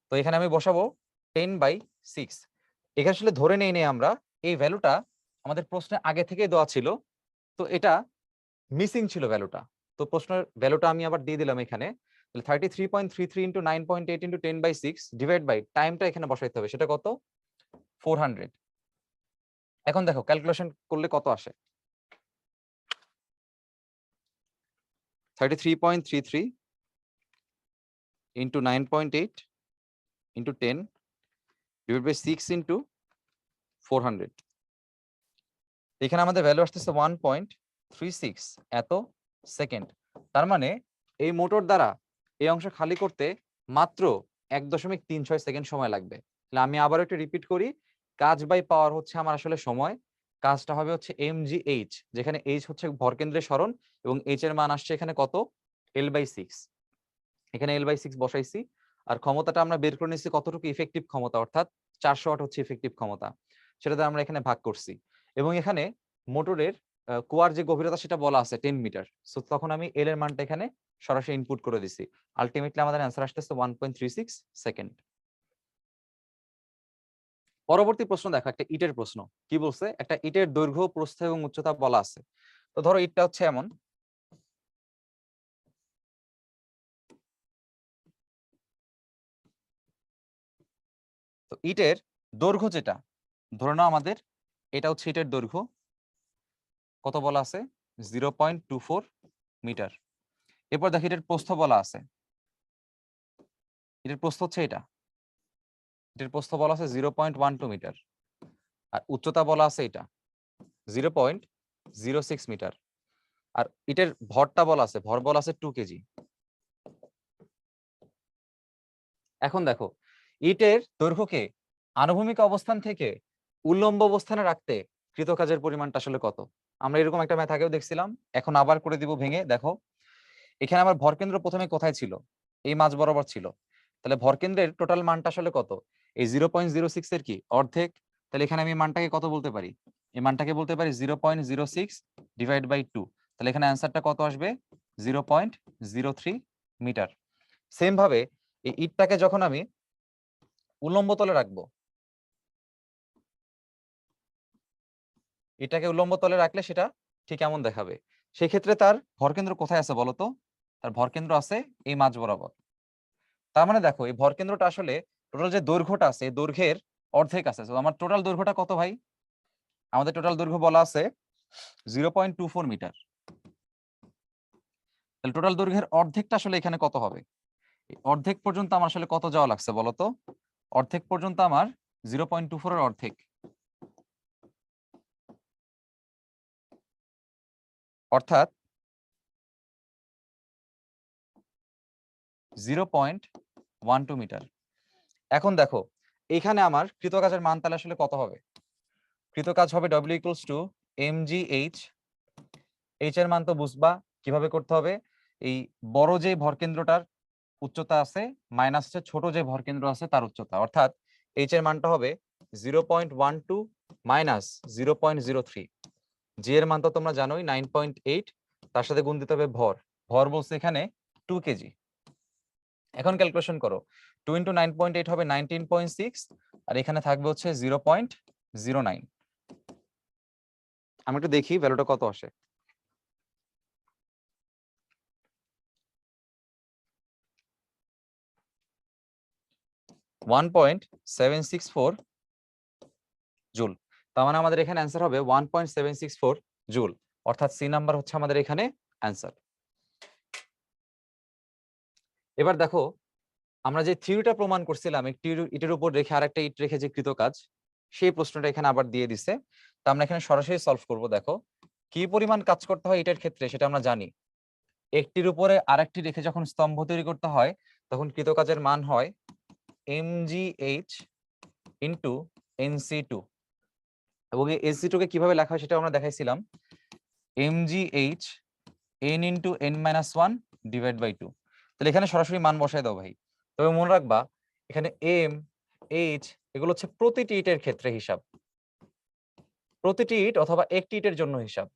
তো এখানে আমি বসাবো 10/6। এখানে আসলে ধরে নেই আমরা, এই ভ্যালুটা আমাদের প্রশ্নে আগে থেকে দেওয়া ছিল, তো এটা মিসিং ছিল ভ্যালুটা। তো প্রশ্নের ভ্যালুটা আমি আবার দিয়ে দিলাম এখানে। তাহলে 33.33 ইন্টু 9.8 ইন্টু 10/6 ডিভাইড বাই টাইমটা এখানে বসাইতে হবে, সেটা কত, 400। এখন দেখো ক্যালকুলেশন করলে কত আসে, 33.33 into 9.8 into 10 divide by 6 into 400। এখানে আমাদের ভ্যালু আসতেছে 1.36 এত সেকেন্ড। তার মানে এই মোটর দ্বারা এই অংশ খালি করতে মাত্র 1.36 সেকেন্ড সময় লাগবে। তাহলে আমি আবার একটু রিপিট করি, কাজ বাই পাওয়ার হচ্ছে আমার আসলে সময়, কাজটা হবে হচ্ছে mgh, যেখানে h হচ্ছে ভরকেন্দ্রের সরণ এবং h এর মান আসছে এখানে কত, L/6। এখানে L/6 বসাইছি, আর ক্ষমতাটা আমরা বের করে নিচ্ছি কতটুকু ইফেক্টিভ ক্ষমতা, অর্থাৎ 400 ওয়াট হচ্ছে ইফেক্টিভ ক্ষমতা, সেটাতে আমরা এখানে ভাগ করছি। এবং এখানে মোটরের কুয়ার যে গভীরতা সেটা বলা আছে 10 মিটার। সো তখন আমি এল এর মানটা এখানে সরাসরি ইনপুট করে দিছি। আলটিমেটলি আমাদের অ্যান্সার আসতেছে 1.36 সেকেন্ড। পরবর্তী প্রশ্ন দেখো, একটা ইটের প্রশ্ন। কি বলছে, একটা ইটের দৈর্ঘ্য, প্রস্থ এবং উচ্চতা বলা আছে। তো ধরো ইটটা হচ্ছে এমন, তো ইটের দৈর্ঘ্য যেটা, ধরে নাও আমাদের এটা হচ্ছে ইটের দৈর্ঘ্য, কত বলা আছে, 0.24 মিটার। এরপর দেখি এটার প্রস্থ বলা আছে, এটার প্রস্থ হচ্ছে এটা, এটার প্রস্থ বলা আছে 0.12 মিটার, আর উচ্চতা বলা আছে এটা 0.06 মিটার। আর ইটের ভরটা বলা আছে, ভর বলা আছে 2 কেজি। এখন দেখো ইটের দৈর্ঘ্যকে আনুভূমিক অবস্থান থেকে উল্লম্ব অবস্থানে রাখতে কৃতকাজের পরিমাণটা আসলে কত। আমরা এরকম একটা ম্যাথ আগেও দেখছিলাম, এখন আবার করে দিব ভেঙে। দেখো এখানে আমার ভরকেন্দ্র প্রথমে কোথায় ছিল, এই মাঝ বরাবর ছিল। তাহলে ভরকেন্দ্রের টোটাল মানটা আসলে কত, এই 0.06 এর কি অর্ধেক। তাহলে এখানে আমি মানটাকে কত বলতে পারি, এই মানটাকে বলতে পারি 0.06 ডিভাইড বাই 2। তাহলে এখানে অ্যান্সারটা কত আসবে, 0.03 মিটার। সেম ভাবে এই ইটটাকে যখন আমি উল্লম্ব তলে রাখবো, এটাকে উল্লম্ব তলে রাখলে সেটা ঠিক এমন দেখাবে। সেক্ষেত্রে তার ভরকেন্দ্র কোথায় আছে বলতো, তার ভরকেন্দ্র আছে এই মাঝ বরাবর। তার মানে দেখো এই ভরকেন্দ্রটা আসলে টোটাল যে দৈর্ঘ্যটা আছে, এই দৈর্ঘ্যের অর্ধেক আছে। তো আমার টোটাল দৈর্ঘ্যটা কত ভাই, আমাদের টোটাল দৈর্ঘ্য বলা আছে 0.24 মিটার। তাহলে টোটাল দৈর্ঘ্যের অর্ধেকটা আসলে এখানে কত হবে, এই অর্ধেক পর্যন্ত আমার আসলে কত যাওয়া লাগছে বলতো, অর্ধেক পর্যন্ত আমার 0.24 এর অর্ধেক, অর্থাৎ 0.12 মিটার। এখন দেখো এখানে আমার কৃতকাজের মান তাহলে আসলে কত হবে, কৃতকাজ হবে W = mgh। এইচ এর মান তো বুঝবা কিভাবে করতে হবে, এই বড় যে ভরকেন্দ্রটার উচ্চতা আছে মাইনাস হচ্ছে ছোট যে ভরকেন্দ্র আছে তার উচ্চতা, অর্থাৎ এইচ এর মানটা হবে 0.12 মাইনাস 0.03। জি এর মান তো তোমরা জানোই 9.8, তার সাথে গুণ দিতে হবে ভর, ভর বলছে এখানে 2 কেজি। এখন ক্যালকুলেশন করো, 2 × 9.8 হবে 19.6, আর এখানে থাকবে হচ্ছে 0.09। আমি একটু দেখি ভ্যালুটা কত আসে। 1.764 জুল। তার মানে আমাদের এখানে অ্যান্সার হবে 1.764 জুল, অর্থাৎ সি নাম্বার হচ্ছে আমাদের এখানে অ্যান্সার। এবার দেখো আমরা যে থিওরিটা প্রমাণ করছিলাম একটি ইটের উপর রেখে আরেকটা ইট রেখে যে কৃতকাজ, সেই প্রশ্নটা এখানে আবার দিয়ে দিছে। তা আমরা এখানে সরাসরি সলভ করব। দেখো কি পরিমাণ কাজ করতে হয় ইটের ক্ষেত্রে সেটা আমরা জানি, একটির উপরে আরেকটি রেখে যখন স্তম্ভ তৈরি করতে হয় তখন কৃতকাজের মান হয় mgh ইন্টু nc2। এবং এই nc2 কে কিভাবে লেখা হয় সেটা আমরা দেখাইছিলাম, mgh n into n-1 divide by 2। তাহলে এখানে সরাসরি মান বসায় দাও ভাই। তবে মনে রাখবা এখানে এম, এইচ এগুলো হচ্ছে প্রতিটি ইটের ক্ষেত্রে হিসাব, প্রতিটি ইট অথবা একটি ইটের জন্য হিসাব।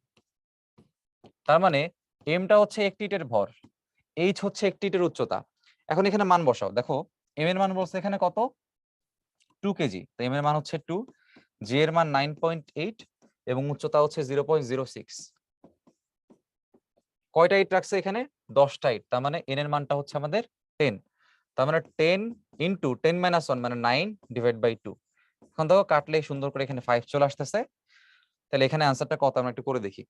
তার মানে এমটা হচ্ছে একটি ইটের ভর, এইচ হচ্ছে একটি ইটের উচ্চতা। এখন এখানে মান বসাও, দেখো এম এর মান বলছে এখানে কত, 2 কেজি। তো এম এর মান হচ্ছে 2, জি এর মান 9.8 এবং উচ্চতা হচ্ছে 0.06। কয়টা ইট রাখছে এখানে, 10টা ইট। তার মানে এন এর মানটা হচ্ছে আমাদের 10। তার মানে 10 ইন্টু 10-1 মানে 9 ডিভাইড বাই 2। এখন দেখো কাটলে সুন্দর করে এখানে 5 চলে আসতেছে। তাহলে এখানে আনসারটা কত আমরা একটু করে দেখি।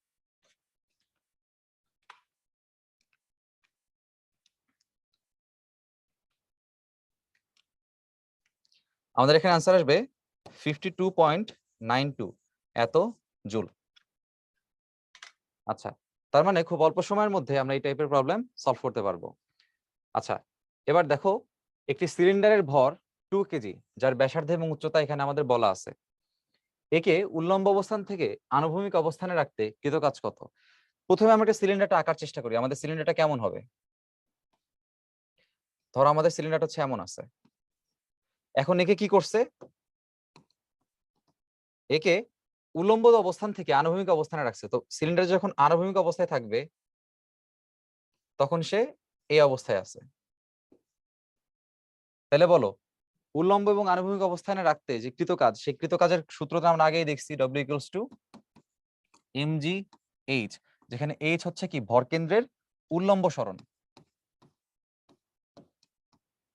আমাদের এখানে আনসার আসবে 52.92 এত জুল। আচ্ছা তার মানে খুব অল্প সময়ের মধ্যে আমরা এই টাইপের প্রবলেম সলভ করতে পারবো। আচ্ছা, এবার দেখো একটি সিলিন্ডারের ভর 2 কেজি, যার ব্যাসার্ধ এবং উচ্চতা এখানে আমাদের বলা আছে। একে উল্লম্ব অবস্থান থেকে আনুভূমিক অবস্থানে রাখতে কৃত কাজ কত? প্রথমে আমরা একটা সিলিন্ডারটা আঁকার চেষ্টা করি। আমাদের সিলিন্ডারটা কেমন হবে? ধরো আমাদের সিলিন্ডারটা হচ্ছে এমন আছে। এখন একে কি করছে? একে উল্লম্ব অবস্থান থেকে আনুভূমিক অবস্থানে রাখছে। তো সিলিন্ডার যখন আনুভূমিক অবস্থায় থাকবে তখন সে এই অবস্থায় আছে। তাহলে বলো, উল্লম্ব এবং আনুভূমিক অবস্থানে রাখতে যে কৃত কাজ, সেই কৃত কাজের সূত্রটা আমরা আগেই দেখছি, W = mgh, যেখানে h হচ্ছে কি ভরকেন্দ্রের উল্লম্ব সরণ।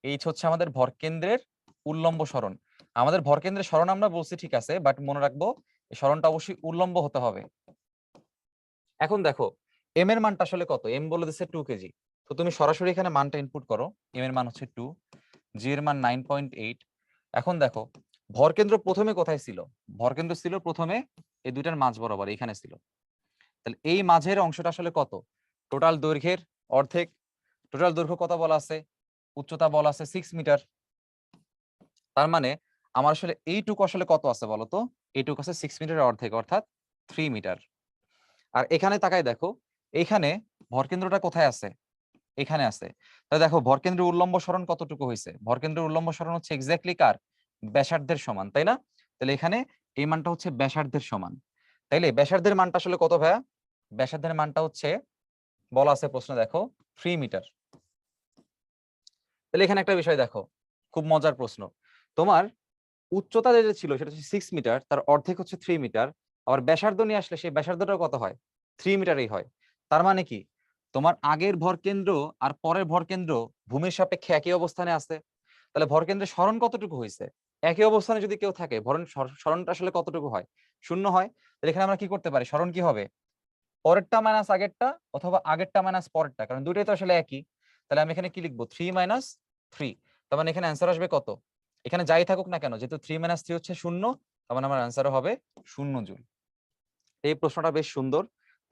h হচ্ছে আমাদের ভরকেন্দ্রের উল্লম্ব সরণ। আমাদের ভরকেন্দ্রের সরণ আমরা বলছি ঠিক আছে, বাট মনে রাখবো এই সরণটা অবশ্যই উল্লম্ব হতে হবে। এখন দেখো m এর মানটা আসলে কত? m বলে দিচ্ছে 2 কেজি। তো তুমি সরাসরি এখানে মানটা ইনপুট করো। m এর মান হচ্ছে 2, g এর মান 9.8। এখন দেখো ভরকেন্দ্র প্রথমে কোথায় ছিল? ভরকেন্দ্র ছিল প্রথমে এই দুইটার মাঝ বরাবর, এখানে ছিল। তাহলে এই মাঝের অংশটা আসলে কত? টোটাল দৈর্ঘ্যের অর্ধেক। টোটাল দৈর্ঘ্য কত বলা আছে? উচ্চতা বলা আছে 6 মিটার। তার মানে আমার আসলে এইটুকু আসলে কত আছে বলতো? এইটুকু আছে 6 মিটারের অর্ধেক, অর্থাৎ 3 মিটার। আর এখানে তাকাই দেখো, এইখানে ভরকেন্দ্রটা কোথায় আছে? এখানে আছে। তাহলে দেখো ভরকেন্দ্রের উল্লম্ব সরণ কতটুকু হয়েছে? ভরকেন্দ্রের উল্লম্ব সরণ হচ্ছে এক্স্যাক্টলি কার? ব্যাসার্ধের সমান, তাই না? তাহলে এখানে এই মানটা হচ্ছে ব্যাসার্ধের সমান। তাইলে ব্যাসার্ধের মানটা আসলে কত ভাইয়া? ব্যাসার্ধের মানটা হচ্ছে বলা আছে প্রশ্ন, দেখো 3 মিটার। তাহলে এখানে একটা বিষয় দেখো, খুব মজার প্রশ্ন। তোমার উচ্চতা যেটা ছিল সেটা হচ্ছে 6 মিটার, তার অর্ধেক হচ্ছে 3 মিটার। আবার ব্যাসার্ধ নিয়ে আসলে সেই ব্যাসার্ধটা কত হয়? 3 মিটারই হয়। তার মানে কি তোমার আগের ভরকেন্দ্র আর পরের ভরকেন্দ্র ভূমির সাপেক্ষে একই অবস্থানে আছে। তাহলে ভরকেন্দ্রের সরণ কতটুকু হয়েছে? একই অবস্থানে যদি কেউ থাকে, সরণটা আসলে কতটুকু হয়? 0 হয়। তাহলে এখানে আমরা কি করতে পারি? সরণ কি হবে? পরেরটা মাইনাস আগেরটা, অথবা আগেরটা মাইনাস পরেরটা, কারণ দুইটাই তো আসলে একই। তাহলে আমি এখানে কি লিখবো? 3 - 3। তার মানে এখানে অ্যান্সার আসবে কত? এখানে যাই থাকুক না কেন, যেহেতু 3 - 3 হচ্ছে 0, তার মানে আমার অ্যান্সারও হবে 0 জুল। এই প্রশ্নটা বেশ সুন্দর।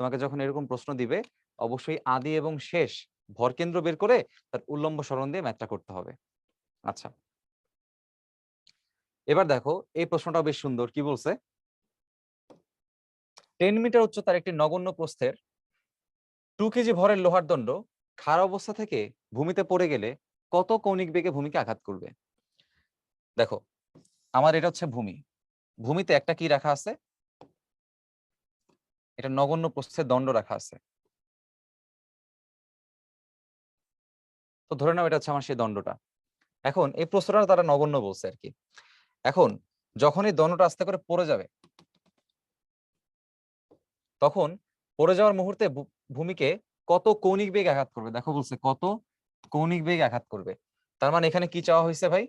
তোমাকে যখন এরকম প্রশ্ন দিবে, অবশ্যই আদি এবং শেষ ভরকেন্দ্র বের করে তার উল্লম্ব সরণ দিয়ে ম্যাথটা করতে হবে। আচ্ছা, এবার দেখো এই প্রশ্নটাও বেশ সুন্দর। কি বলছে? 10 মিটার উচ্চতার একটি নগণ্য প্রস্থের 2 কেজি ভরের লোহার দণ্ড খাড়া অবস্থা থেকে ভূমিতে পড়ে গেলে কত কৌণিক বেগে ভূমিকে আঘাত করবে? দেখো আমার এটা হচ্ছে ভূমি। ভূমিতে একটা কি রাখা আছে? এটা নগণ্য প্রস্থের দণ্ড রাখা আছে। তো ধরে নাও এটা হচ্ছে আমার সেই দণ্ডটা। এখন এই প্রশ্নটা তারা নগণ্য বলছে আর কি। এখন যখন এই দণ্ডটা আস্তে করে পড়ে যাবে, তখন পড়ে যাওয়ার মুহূর্তে ভূমিকে কত কৌণিক বেগ আঘাত করবে? দেখো বলছে কত কৌণিক বেগ আঘাত করবে। তার মানে এখানে কি চাওয়া হয়েছে ভাই?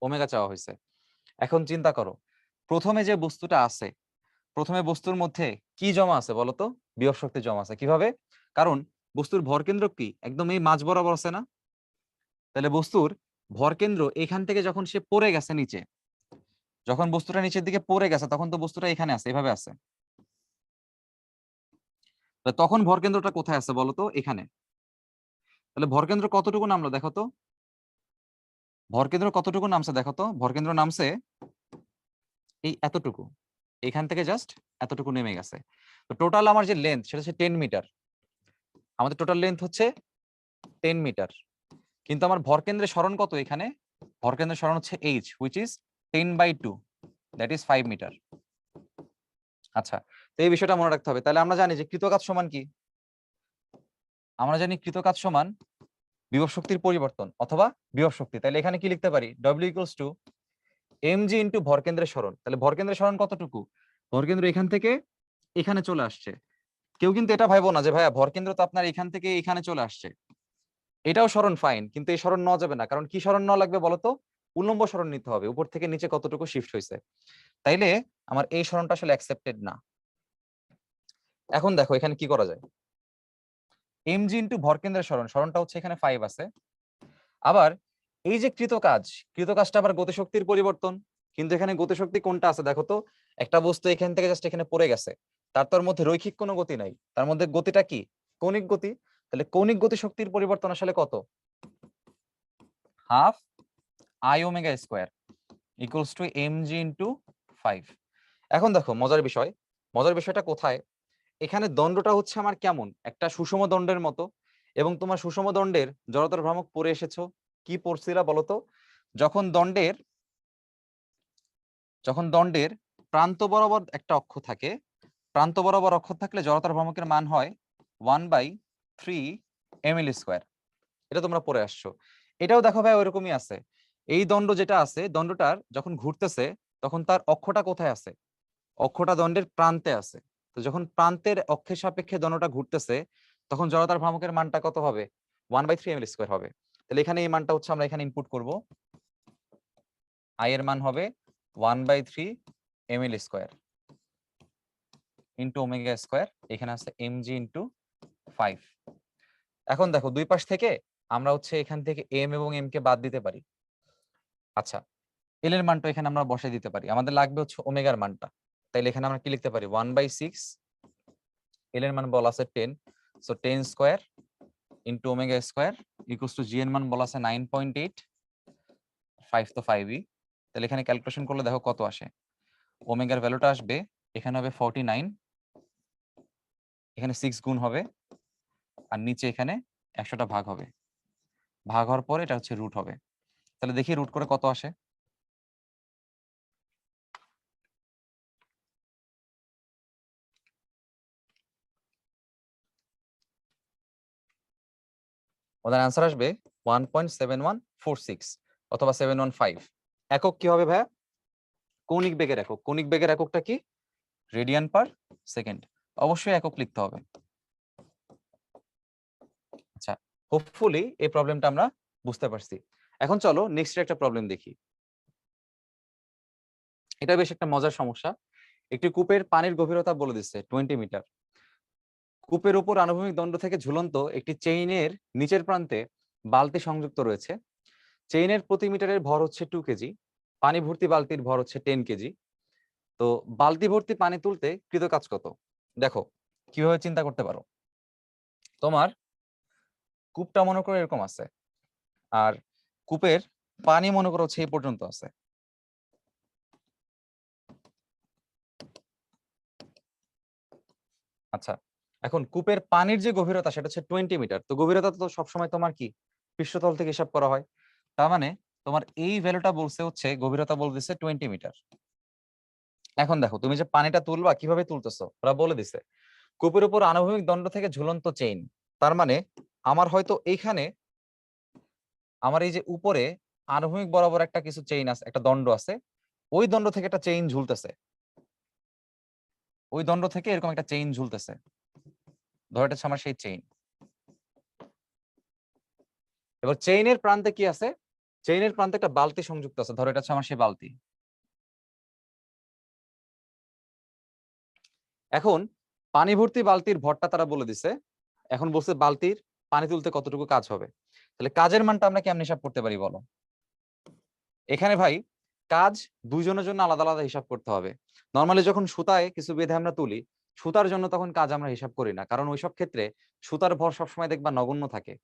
ওমেগা চাওয়া হয়েছে। এখন চিন্তা করো, প্রথমে যে বস্তুটা আছে, প্রথমে বস্তুর মধ্যে কি জমা আছে বলতো? বিভব শক্তি জমা আছে। কিভাবে? কারণ বস্তুর ভরকেন্দ্র কি একদম এই মাঝ বরাবর আছে না? তাহলে বস্তুর ভরকেন্দ্র এখান থেকে যখন সে পড়ে গেছে নিচে, যখন বস্তুটা নিচের দিকে পড়ে গেছে, তখন তো বস্তুটা এখানে আছে, এভাবে আছে। তখন ভরকেন্দ্রটা কোথায় আছে বলতো? এখানে। তাহলে ভরকেন্দ্র কতটুকু নামলো দেখো তো? ভরকেন্দ্র কতটুকু নামছে দেখো তো? ভরকেন্দ্র নামছে এই এতটুকু, এখান থেকে জাস্ট এতটুকু নেমে গেছে। তো টোটাল আমার যে লেন্থ সেটা হচ্ছে 10 মিটার। আমাদের টোটাল লেন্থ হচ্ছে 10 মিটার। কিন্তু আমার ভরকেন্দ্রের সরণ কত এখানে? ভরকেন্দ্রের সরণ হচ্ছে h, which is 10/2, that is 5 metre. আচ্ছা, তো এই বিষয়টা মনে রাখতে হবে। তাহলে আমরা জানি যে কৃত কাজ সমান কি? আমরা জানি কৃত কাজ সমান বিভব শক্তির পরিবর্তন অথবা বিভব শক্তি। তাহলে এখানে কি লিখতে পারি? W = mg ইন্টু ভরকেন্দ্রের সরণ। তাহলে ভরকেন্দ্রের সরণ কতটুকু? ভরকেন্দ্র এখান থেকে এখানে চলে আসছে। কেউ কিন্তু এটা ভাইবো না যে ভাইয়া ভরকেন্দ্র তো আপনার এখান থেকে এখানে চলে আসছে। এটাও সরণ ফাইন, কিন্তু এই সরণ নেওয়া যাবে না। কারণ কি সরণ নেওয়া লাগবে বলতো? উল্লম্ব সরণ নিতে হবে, উপর থেকে নিচে কতটুকু শিফট হয়েছে। তাইলে আমার এই সরণটা আসলে অ্যাকসেপ্টেড না। এখন দেখো এখানে কি করা যায়? mg ইন্টু ভরকেন্দ্রের সরণ, সরণটা হচ্ছে এখানে 5 আছে। আবার এই যে কৃত কাজটা আবার গতিশক্তির পরিবর্তন। কিন্তু এখানে গতিশক্তি কোনটা আছে দেখো তো? একটা বস্তু এখান থেকে জাস্ট এখানে পড়ে গেছে, তার তোর মধ্যে রৈখিক কোনো গতি নাই, তার মধ্যে গতিটা কি? কৌণিক গতি। তাহলে কৌণিক গতি শক্তির পরিবর্তন আসলে কত? Half I omega square equals two mg into 5। এখন দেখো মজার বিষয়টা কোথায়? এখানে দণ্ডটা হচ্ছে আমার কেমন একটা সুষম দণ্ডের মতো, এবং তোমার সুষম দণ্ডের জড়তার ভ্রামক পড়ে এসেছো। কি পড়ছিলা বলতো? যখন দণ্ডের প্রান্ত বরাবর একটা অক্ষ থাকে, প্রান্ত বরাবর অক্ষ থাকলে জড়তার ভ্রামকের মান হয় 1/3 ml স্কোয়ার। এটা তোমরা পড়ে আসছো। এটাও দেখো ভাই ওইরকমই আছে। এই দণ্ড যেটা আছে, দণ্ডটার যখন ঘুরতেছে তখন তার অক্ষটা কোথায় আছে? অক্ষটা দণ্ডের প্রান্তে আছে। তো যখন প্রান্তের অক্ষের সাপেক্ষে দণ্ডটা ঘুরতেছে তখন জড়তার ভ্রামকের মানটা কত হবে? 1/3 ml স্কোয়ার হবে। তাহলে এখানে এই মানটা হচ্ছে আমরা এখানে ইনপুট করব। আই এর মান হবে 1/3 ml square into omega square, এখানে আছে mg ইন্টু 5। এখন দেখো দুই পাশ থেকে আমরা হচ্ছে এখান থেকে m এবং m কে বাদ দিতে পারি। আচ্ছা, এল এর মানটা এখানে আমরা বসাই দিতে পারি। আমাদের লাগবে হচ্ছে ওমেগার মানটা। তাইলে এখানে আমরা কি লিখতে পারি? 1/6, এল এর মান বলা আছে 10, so 10 square into omega square equals to G এর মান বলা আছে 9.8, 5 তো 5ই। তাহলে এখানে ক্যালকুলেশন করলে দেখো কত আসে। ওমেগার ভ্যালুটা আসবে এখানে হবে 49, এখানে 6 গুণ হবে, আর নিচে এখানে 100টা ভাগ হবে। ভাগ হওয়ার পরে এটা হচ্ছে রুট হবে। তাহলে দেখি রুট করে কত আসে। ওদের অ্যান্সার আসবে 1.7146 অথবা 715। একক কি হবে ভাইয়া? কৌণিক বেগের একক। কৌণিক বেগের এককটা কি? Radian per second. অবশ্যই একক লিখতে হবে। আচ্ছা, হোপফুলি এই প্রবলেমটা আমরা বুঝতে পারছি। এখন চলো নেক্সট একটা প্রবলেম দেখি। এটা বেশ একটা মজার সমস্যা। একটি কূপের পানির গভীরতা বলে দিচ্ছে 20 মিটার। কূপের উপর আনুভূমিক দণ্ড থেকে ঝুলন্ত একটি চেইনের নিচের প্রান্তে বালতি সংযুক্ত রয়েছে। চেইনের প্রতি মিটারের ভর হচ্ছে 2 কেজি। পানি ভর্তি বালতির ভর হচ্ছে 10 কেজি। তো বালতি ভর্তি পানি তুলতে কৃত কাজ কত? দেখো কিভাবে চিন্তা করতে পারো। তোমার কূপটা মনে করো এরকম আছে, আর কূপের পানি মনে করো হচ্ছে এই পর্যন্ত আছে। আচ্ছা, এখন কূপের পানির যে গভীরতা সেটা হচ্ছে 20 মিটার। তো গভীরতা তো সবসময় তোমার কি পৃষ্ঠতল থেকে হিসাব করা হয়। তার মানে তোমার এই ভ্যালুটা বলছে হচ্ছে গভীরতা বলতেছে 20 মিটার। এখন দেখো তুমি যে পানিটা তুলবা কিভাবে তুলতেছো ওরা বলে দিছে কূপের উপর আনুভূমিক দণ্ড থেকে ঝুলন্ত চেইন। তার মানে আমার হয়তো এইখানে আমার এই যে উপরে আনুভূমিক বরাবর একটা কিছু চেইন আছে, একটা দণ্ড আছে, ওই দণ্ড থেকে একটা চেইন ঝুলতেছে, ওই দণ্ড থেকে এরকম একটা চেইন ঝুলতেছে। ধরো এটা হচ্ছে আমার সেই চেইন। এবার চেইনের প্রান্তে কি আছে? চেইনের প্রান্তে একটা বালতি সংযুক্ত আছে। ধরো এটা হচ্ছে আমার সেই বালতি। এখন পানি ভর্তি বালতির ভরটা তারা বলে দিছে। এখন বলছে বালতির পানি তুলতে কতটুকু কাজ হবে। তাহলে কাজের মানটা আমরা কেমন হিসাব করতে পারি বলো? এখানে ভাই কাজ দুইজনের জন্য আলাদা আলাদা হিসাব করতে হবে। নর্মালি যখন সুতায় কিছু বেঁধে আমরা তুলি, সুতার জন্য তখন কাজ আমরা হিসাব করি না, কারণ ওইসব ক্ষেত্রে সুতার ভর সবসময় দেখবা নগণ্য থাকে।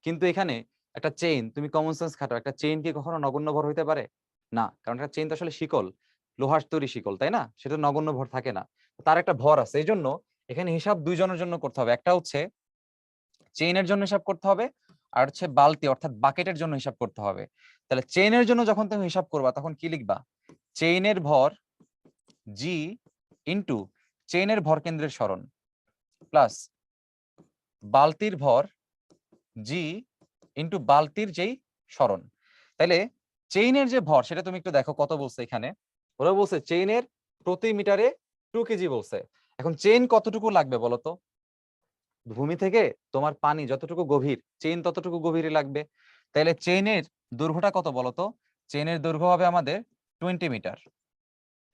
কিন্তু এখানে একটা চেইন, তুমি কমন সেন্স খাটাও, একটা চেইন কি কখনো নগণ্য ভর হইতে পারে? না, কারণ একটা চেইন তো আসলে শিকল, লোহার তৈরি শিকল, তাই না? সেটা নগণ্য ভর থাকে না। তার একটা ভর আছে। এই জন্য এখানে হিসাব দুইজনের জন্য করতে হবে। একটা হচ্ছে চেইনের জন্য হিসাব করতে হবে, আর হচ্ছে বালতি অর্থাৎ বাকেটের জন্য হিসাব করতে হবে। তাহলে চেইনের জন্য যখন তুমি হিসাব করবা তখন কি লিখবা? চেইনের ভর জি ইন্টু চেইনের ভর কেন্দ্রের সরণ প্লাস বালতির ভর জি ইন্টু বালতির যেই সরণ। তাইলে চেইনের যে ভর সেটা তুমি একটু দেখো কত বলছে এখানে। ওরা বলছে চেইনের প্রতি মিটারে 2 কেজি বলছে। এখন চেইন কতটুকু লাগবে বলতো? ভূমি থেকে তোমার পানি যতটুকু গভীর, চেইন ততটুকু গভীরে লাগবে। তাহলে চেইনের দৈর্ঘ্যটা কত বলতো? চেইনের দৈর্ঘ্য হবে আমাদের 20 মিটার,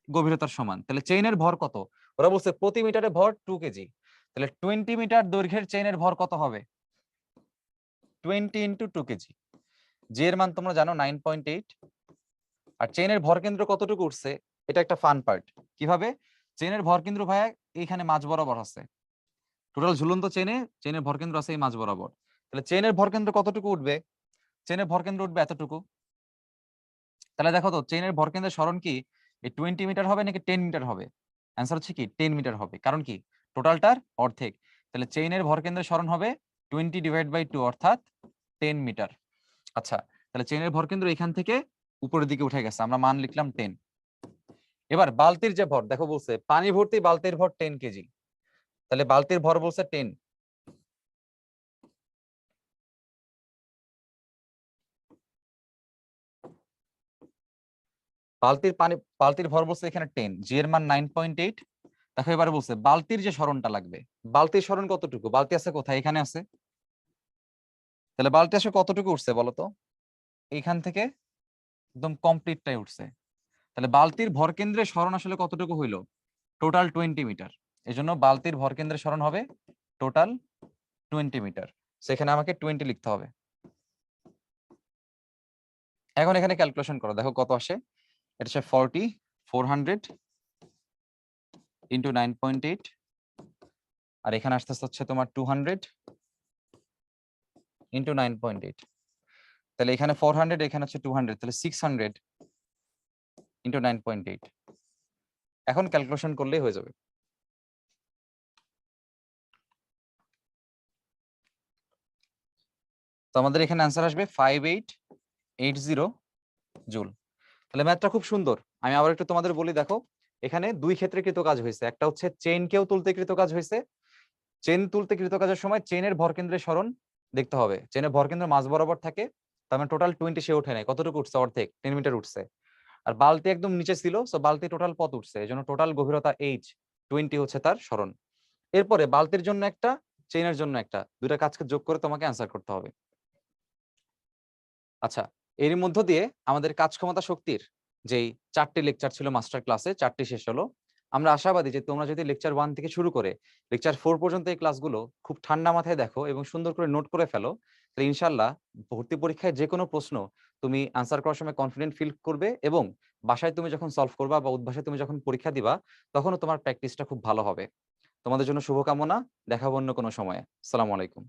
গভীরতার সমান। তাহলে চেইনের ভর কত? ওরা বলছে প্রতি মিটারে ভর 2 কেজি। তাহলে 20 মিটার দৈর্ঘ্যের চেইনের ভর কত হবে? 20 ইন্টু 2 কেজি। জি এর মান তোমরা জানো 9.8। আর চেইনের ভর কেন্দ্র কতটুকু উঠছে, এটা একটা ফান পার্ট। কিভাবে? চেইনের ভর কেন্দ্র ভাইয়া এইখানে মাঝ বরাবর আছে, টোটাল ঝুলন্ত চেনের ভরকেন্দ্র আছে এই মাঝ বরাবর। তাহলে চেনের ভরকেন্দ্র কতটুকু উঠবে? চেনের ভরকেন্দ্র উঠবে এতটুকু। তাহলে দেখো তো চেনের ভরকেন্দ্রের সরণ কি এই 20 মিটার হবে নাকি 10 মিটার হবে? অ্যান্সার হচ্ছে কি 10 মিটার হবে, কারণ কি টোটালটার অর্ধেক। তাহলে চেইনের ভরকেন্দ্রের সরণ হবে 20/2 অর্থাৎ 10 মিটার। আচ্ছা, তাহলে চেইনের ভরকেন্দ্র এখান থেকে উপরের দিকে উঠে গেছে, আমরা মান লিখলাম 10। এবার বালতির যে ভর দেখো বলছে পানি ভর্তি বালতির ভর 10 কেজি, তাহলে বালতির ভর বলছে 10। বালতির ভর বলছে এখানে 10, জি এর মান 9.8। দেখো এবারে বলছে বালতির যে সরণটা লাগবে, বালতির সরণ কতটুকু? বালতি আছে কোথায়? এখানে আছে। তাহলে বালতি আসলে কতটুকু উঠছে বলো তো? এইখান থেকে একদম কমপ্লিটটাই উঠছে। তাহলে বালতির ভরকেন্দ্রের সরণ আসলে কতটুকু হইলো? Total 20 metre. এই জন্য বালতির ভরকেন্দ্রের সরণ হবে টোটাল 20 মিটার। সেখানে আমাকে 20 লিখতে হবে। এখন এখানে ক্যালকুলেশন করো, দেখো কত আসে। এটা হচ্ছে 400 ইন্টু 9.8, আর এখানে আসতেছে হচ্ছে তোমার 200 ইন্টু 9.8। তাহলে এখানে 400, এখানে হচ্ছে 200, তাহলে 600 ইন্টু 9.8। এখন ক্যালকুলেশন করলেই হয়ে যাবে। তো আমাদের এখানে অ্যান্সার আসবে 5880 জুল। তাহলে ম্যাথটা খুব সুন্দর। আমি আবার একটু তোমাদের বলি, দেখো এখানে দুই ক্ষেত্রে কৃত কাজ হয়েছে। একটা হচ্ছে চেইনকেও তুলতে কৃত কাজ হয়েছে। চেন তুলতে কৃত কাজের সময় চেনের ভরকেন্দ্রের সরণ দেখতে হবে। চেনের ভরকেন্দ্র মাঝ বরাবর থাকে, তার মানে টোটাল 20 সে ওঠে নাই, কতটুকু উঠছে? অর্ধেক, 10 মিটার উঠছে। আর বালতি একদম নিচে ছিল, সো বালতি টোটাল পথ উঠছে, এই জন্য টোটাল গভীরতা এইচ 20 হচ্ছে তার সরণ। এরপরে বালতির জন্য একটা, চেইনের জন্য একটা, দুটা কাজকে যোগ করে তোমাকে অ্যান্সার করতে হবে। আচ্ছা, এর মধ্য দিয়ে আমাদের কাজ ক্ষমতা শক্তির যেই 4টি লেকচার ছিল মাস্টার ক্লাসে, 4টি শেষ হলো। আমরা আশাবাদী যে তোমরা যদি লেকচার 1 থেকে শুরু করে লেকচার 4 পর্যন্ত এই ক্লাসগুলো খুব ঠান্ডা মাথায় দেখো এবং সুন্দর করে নোট করে ফেলো, তাহলে ইনশাল্লাহ ভর্তি পরীক্ষায় যে কোনো প্রশ্ন তুমি আনসার করার সময় কনফিডেন্ট ফিল করবে, এবং বাসায় তুমি যখন সলভ করবা বা উদ্ভাসে তুমি যখন পরীক্ষা দিবা তখনও তোমার প্র্যাকটিসটা খুব ভালো হবে। তোমাদের জন্য শুভকামনা। দেখাবো অন্য কোনো সময়ে। আসসালামু আলাইকুম।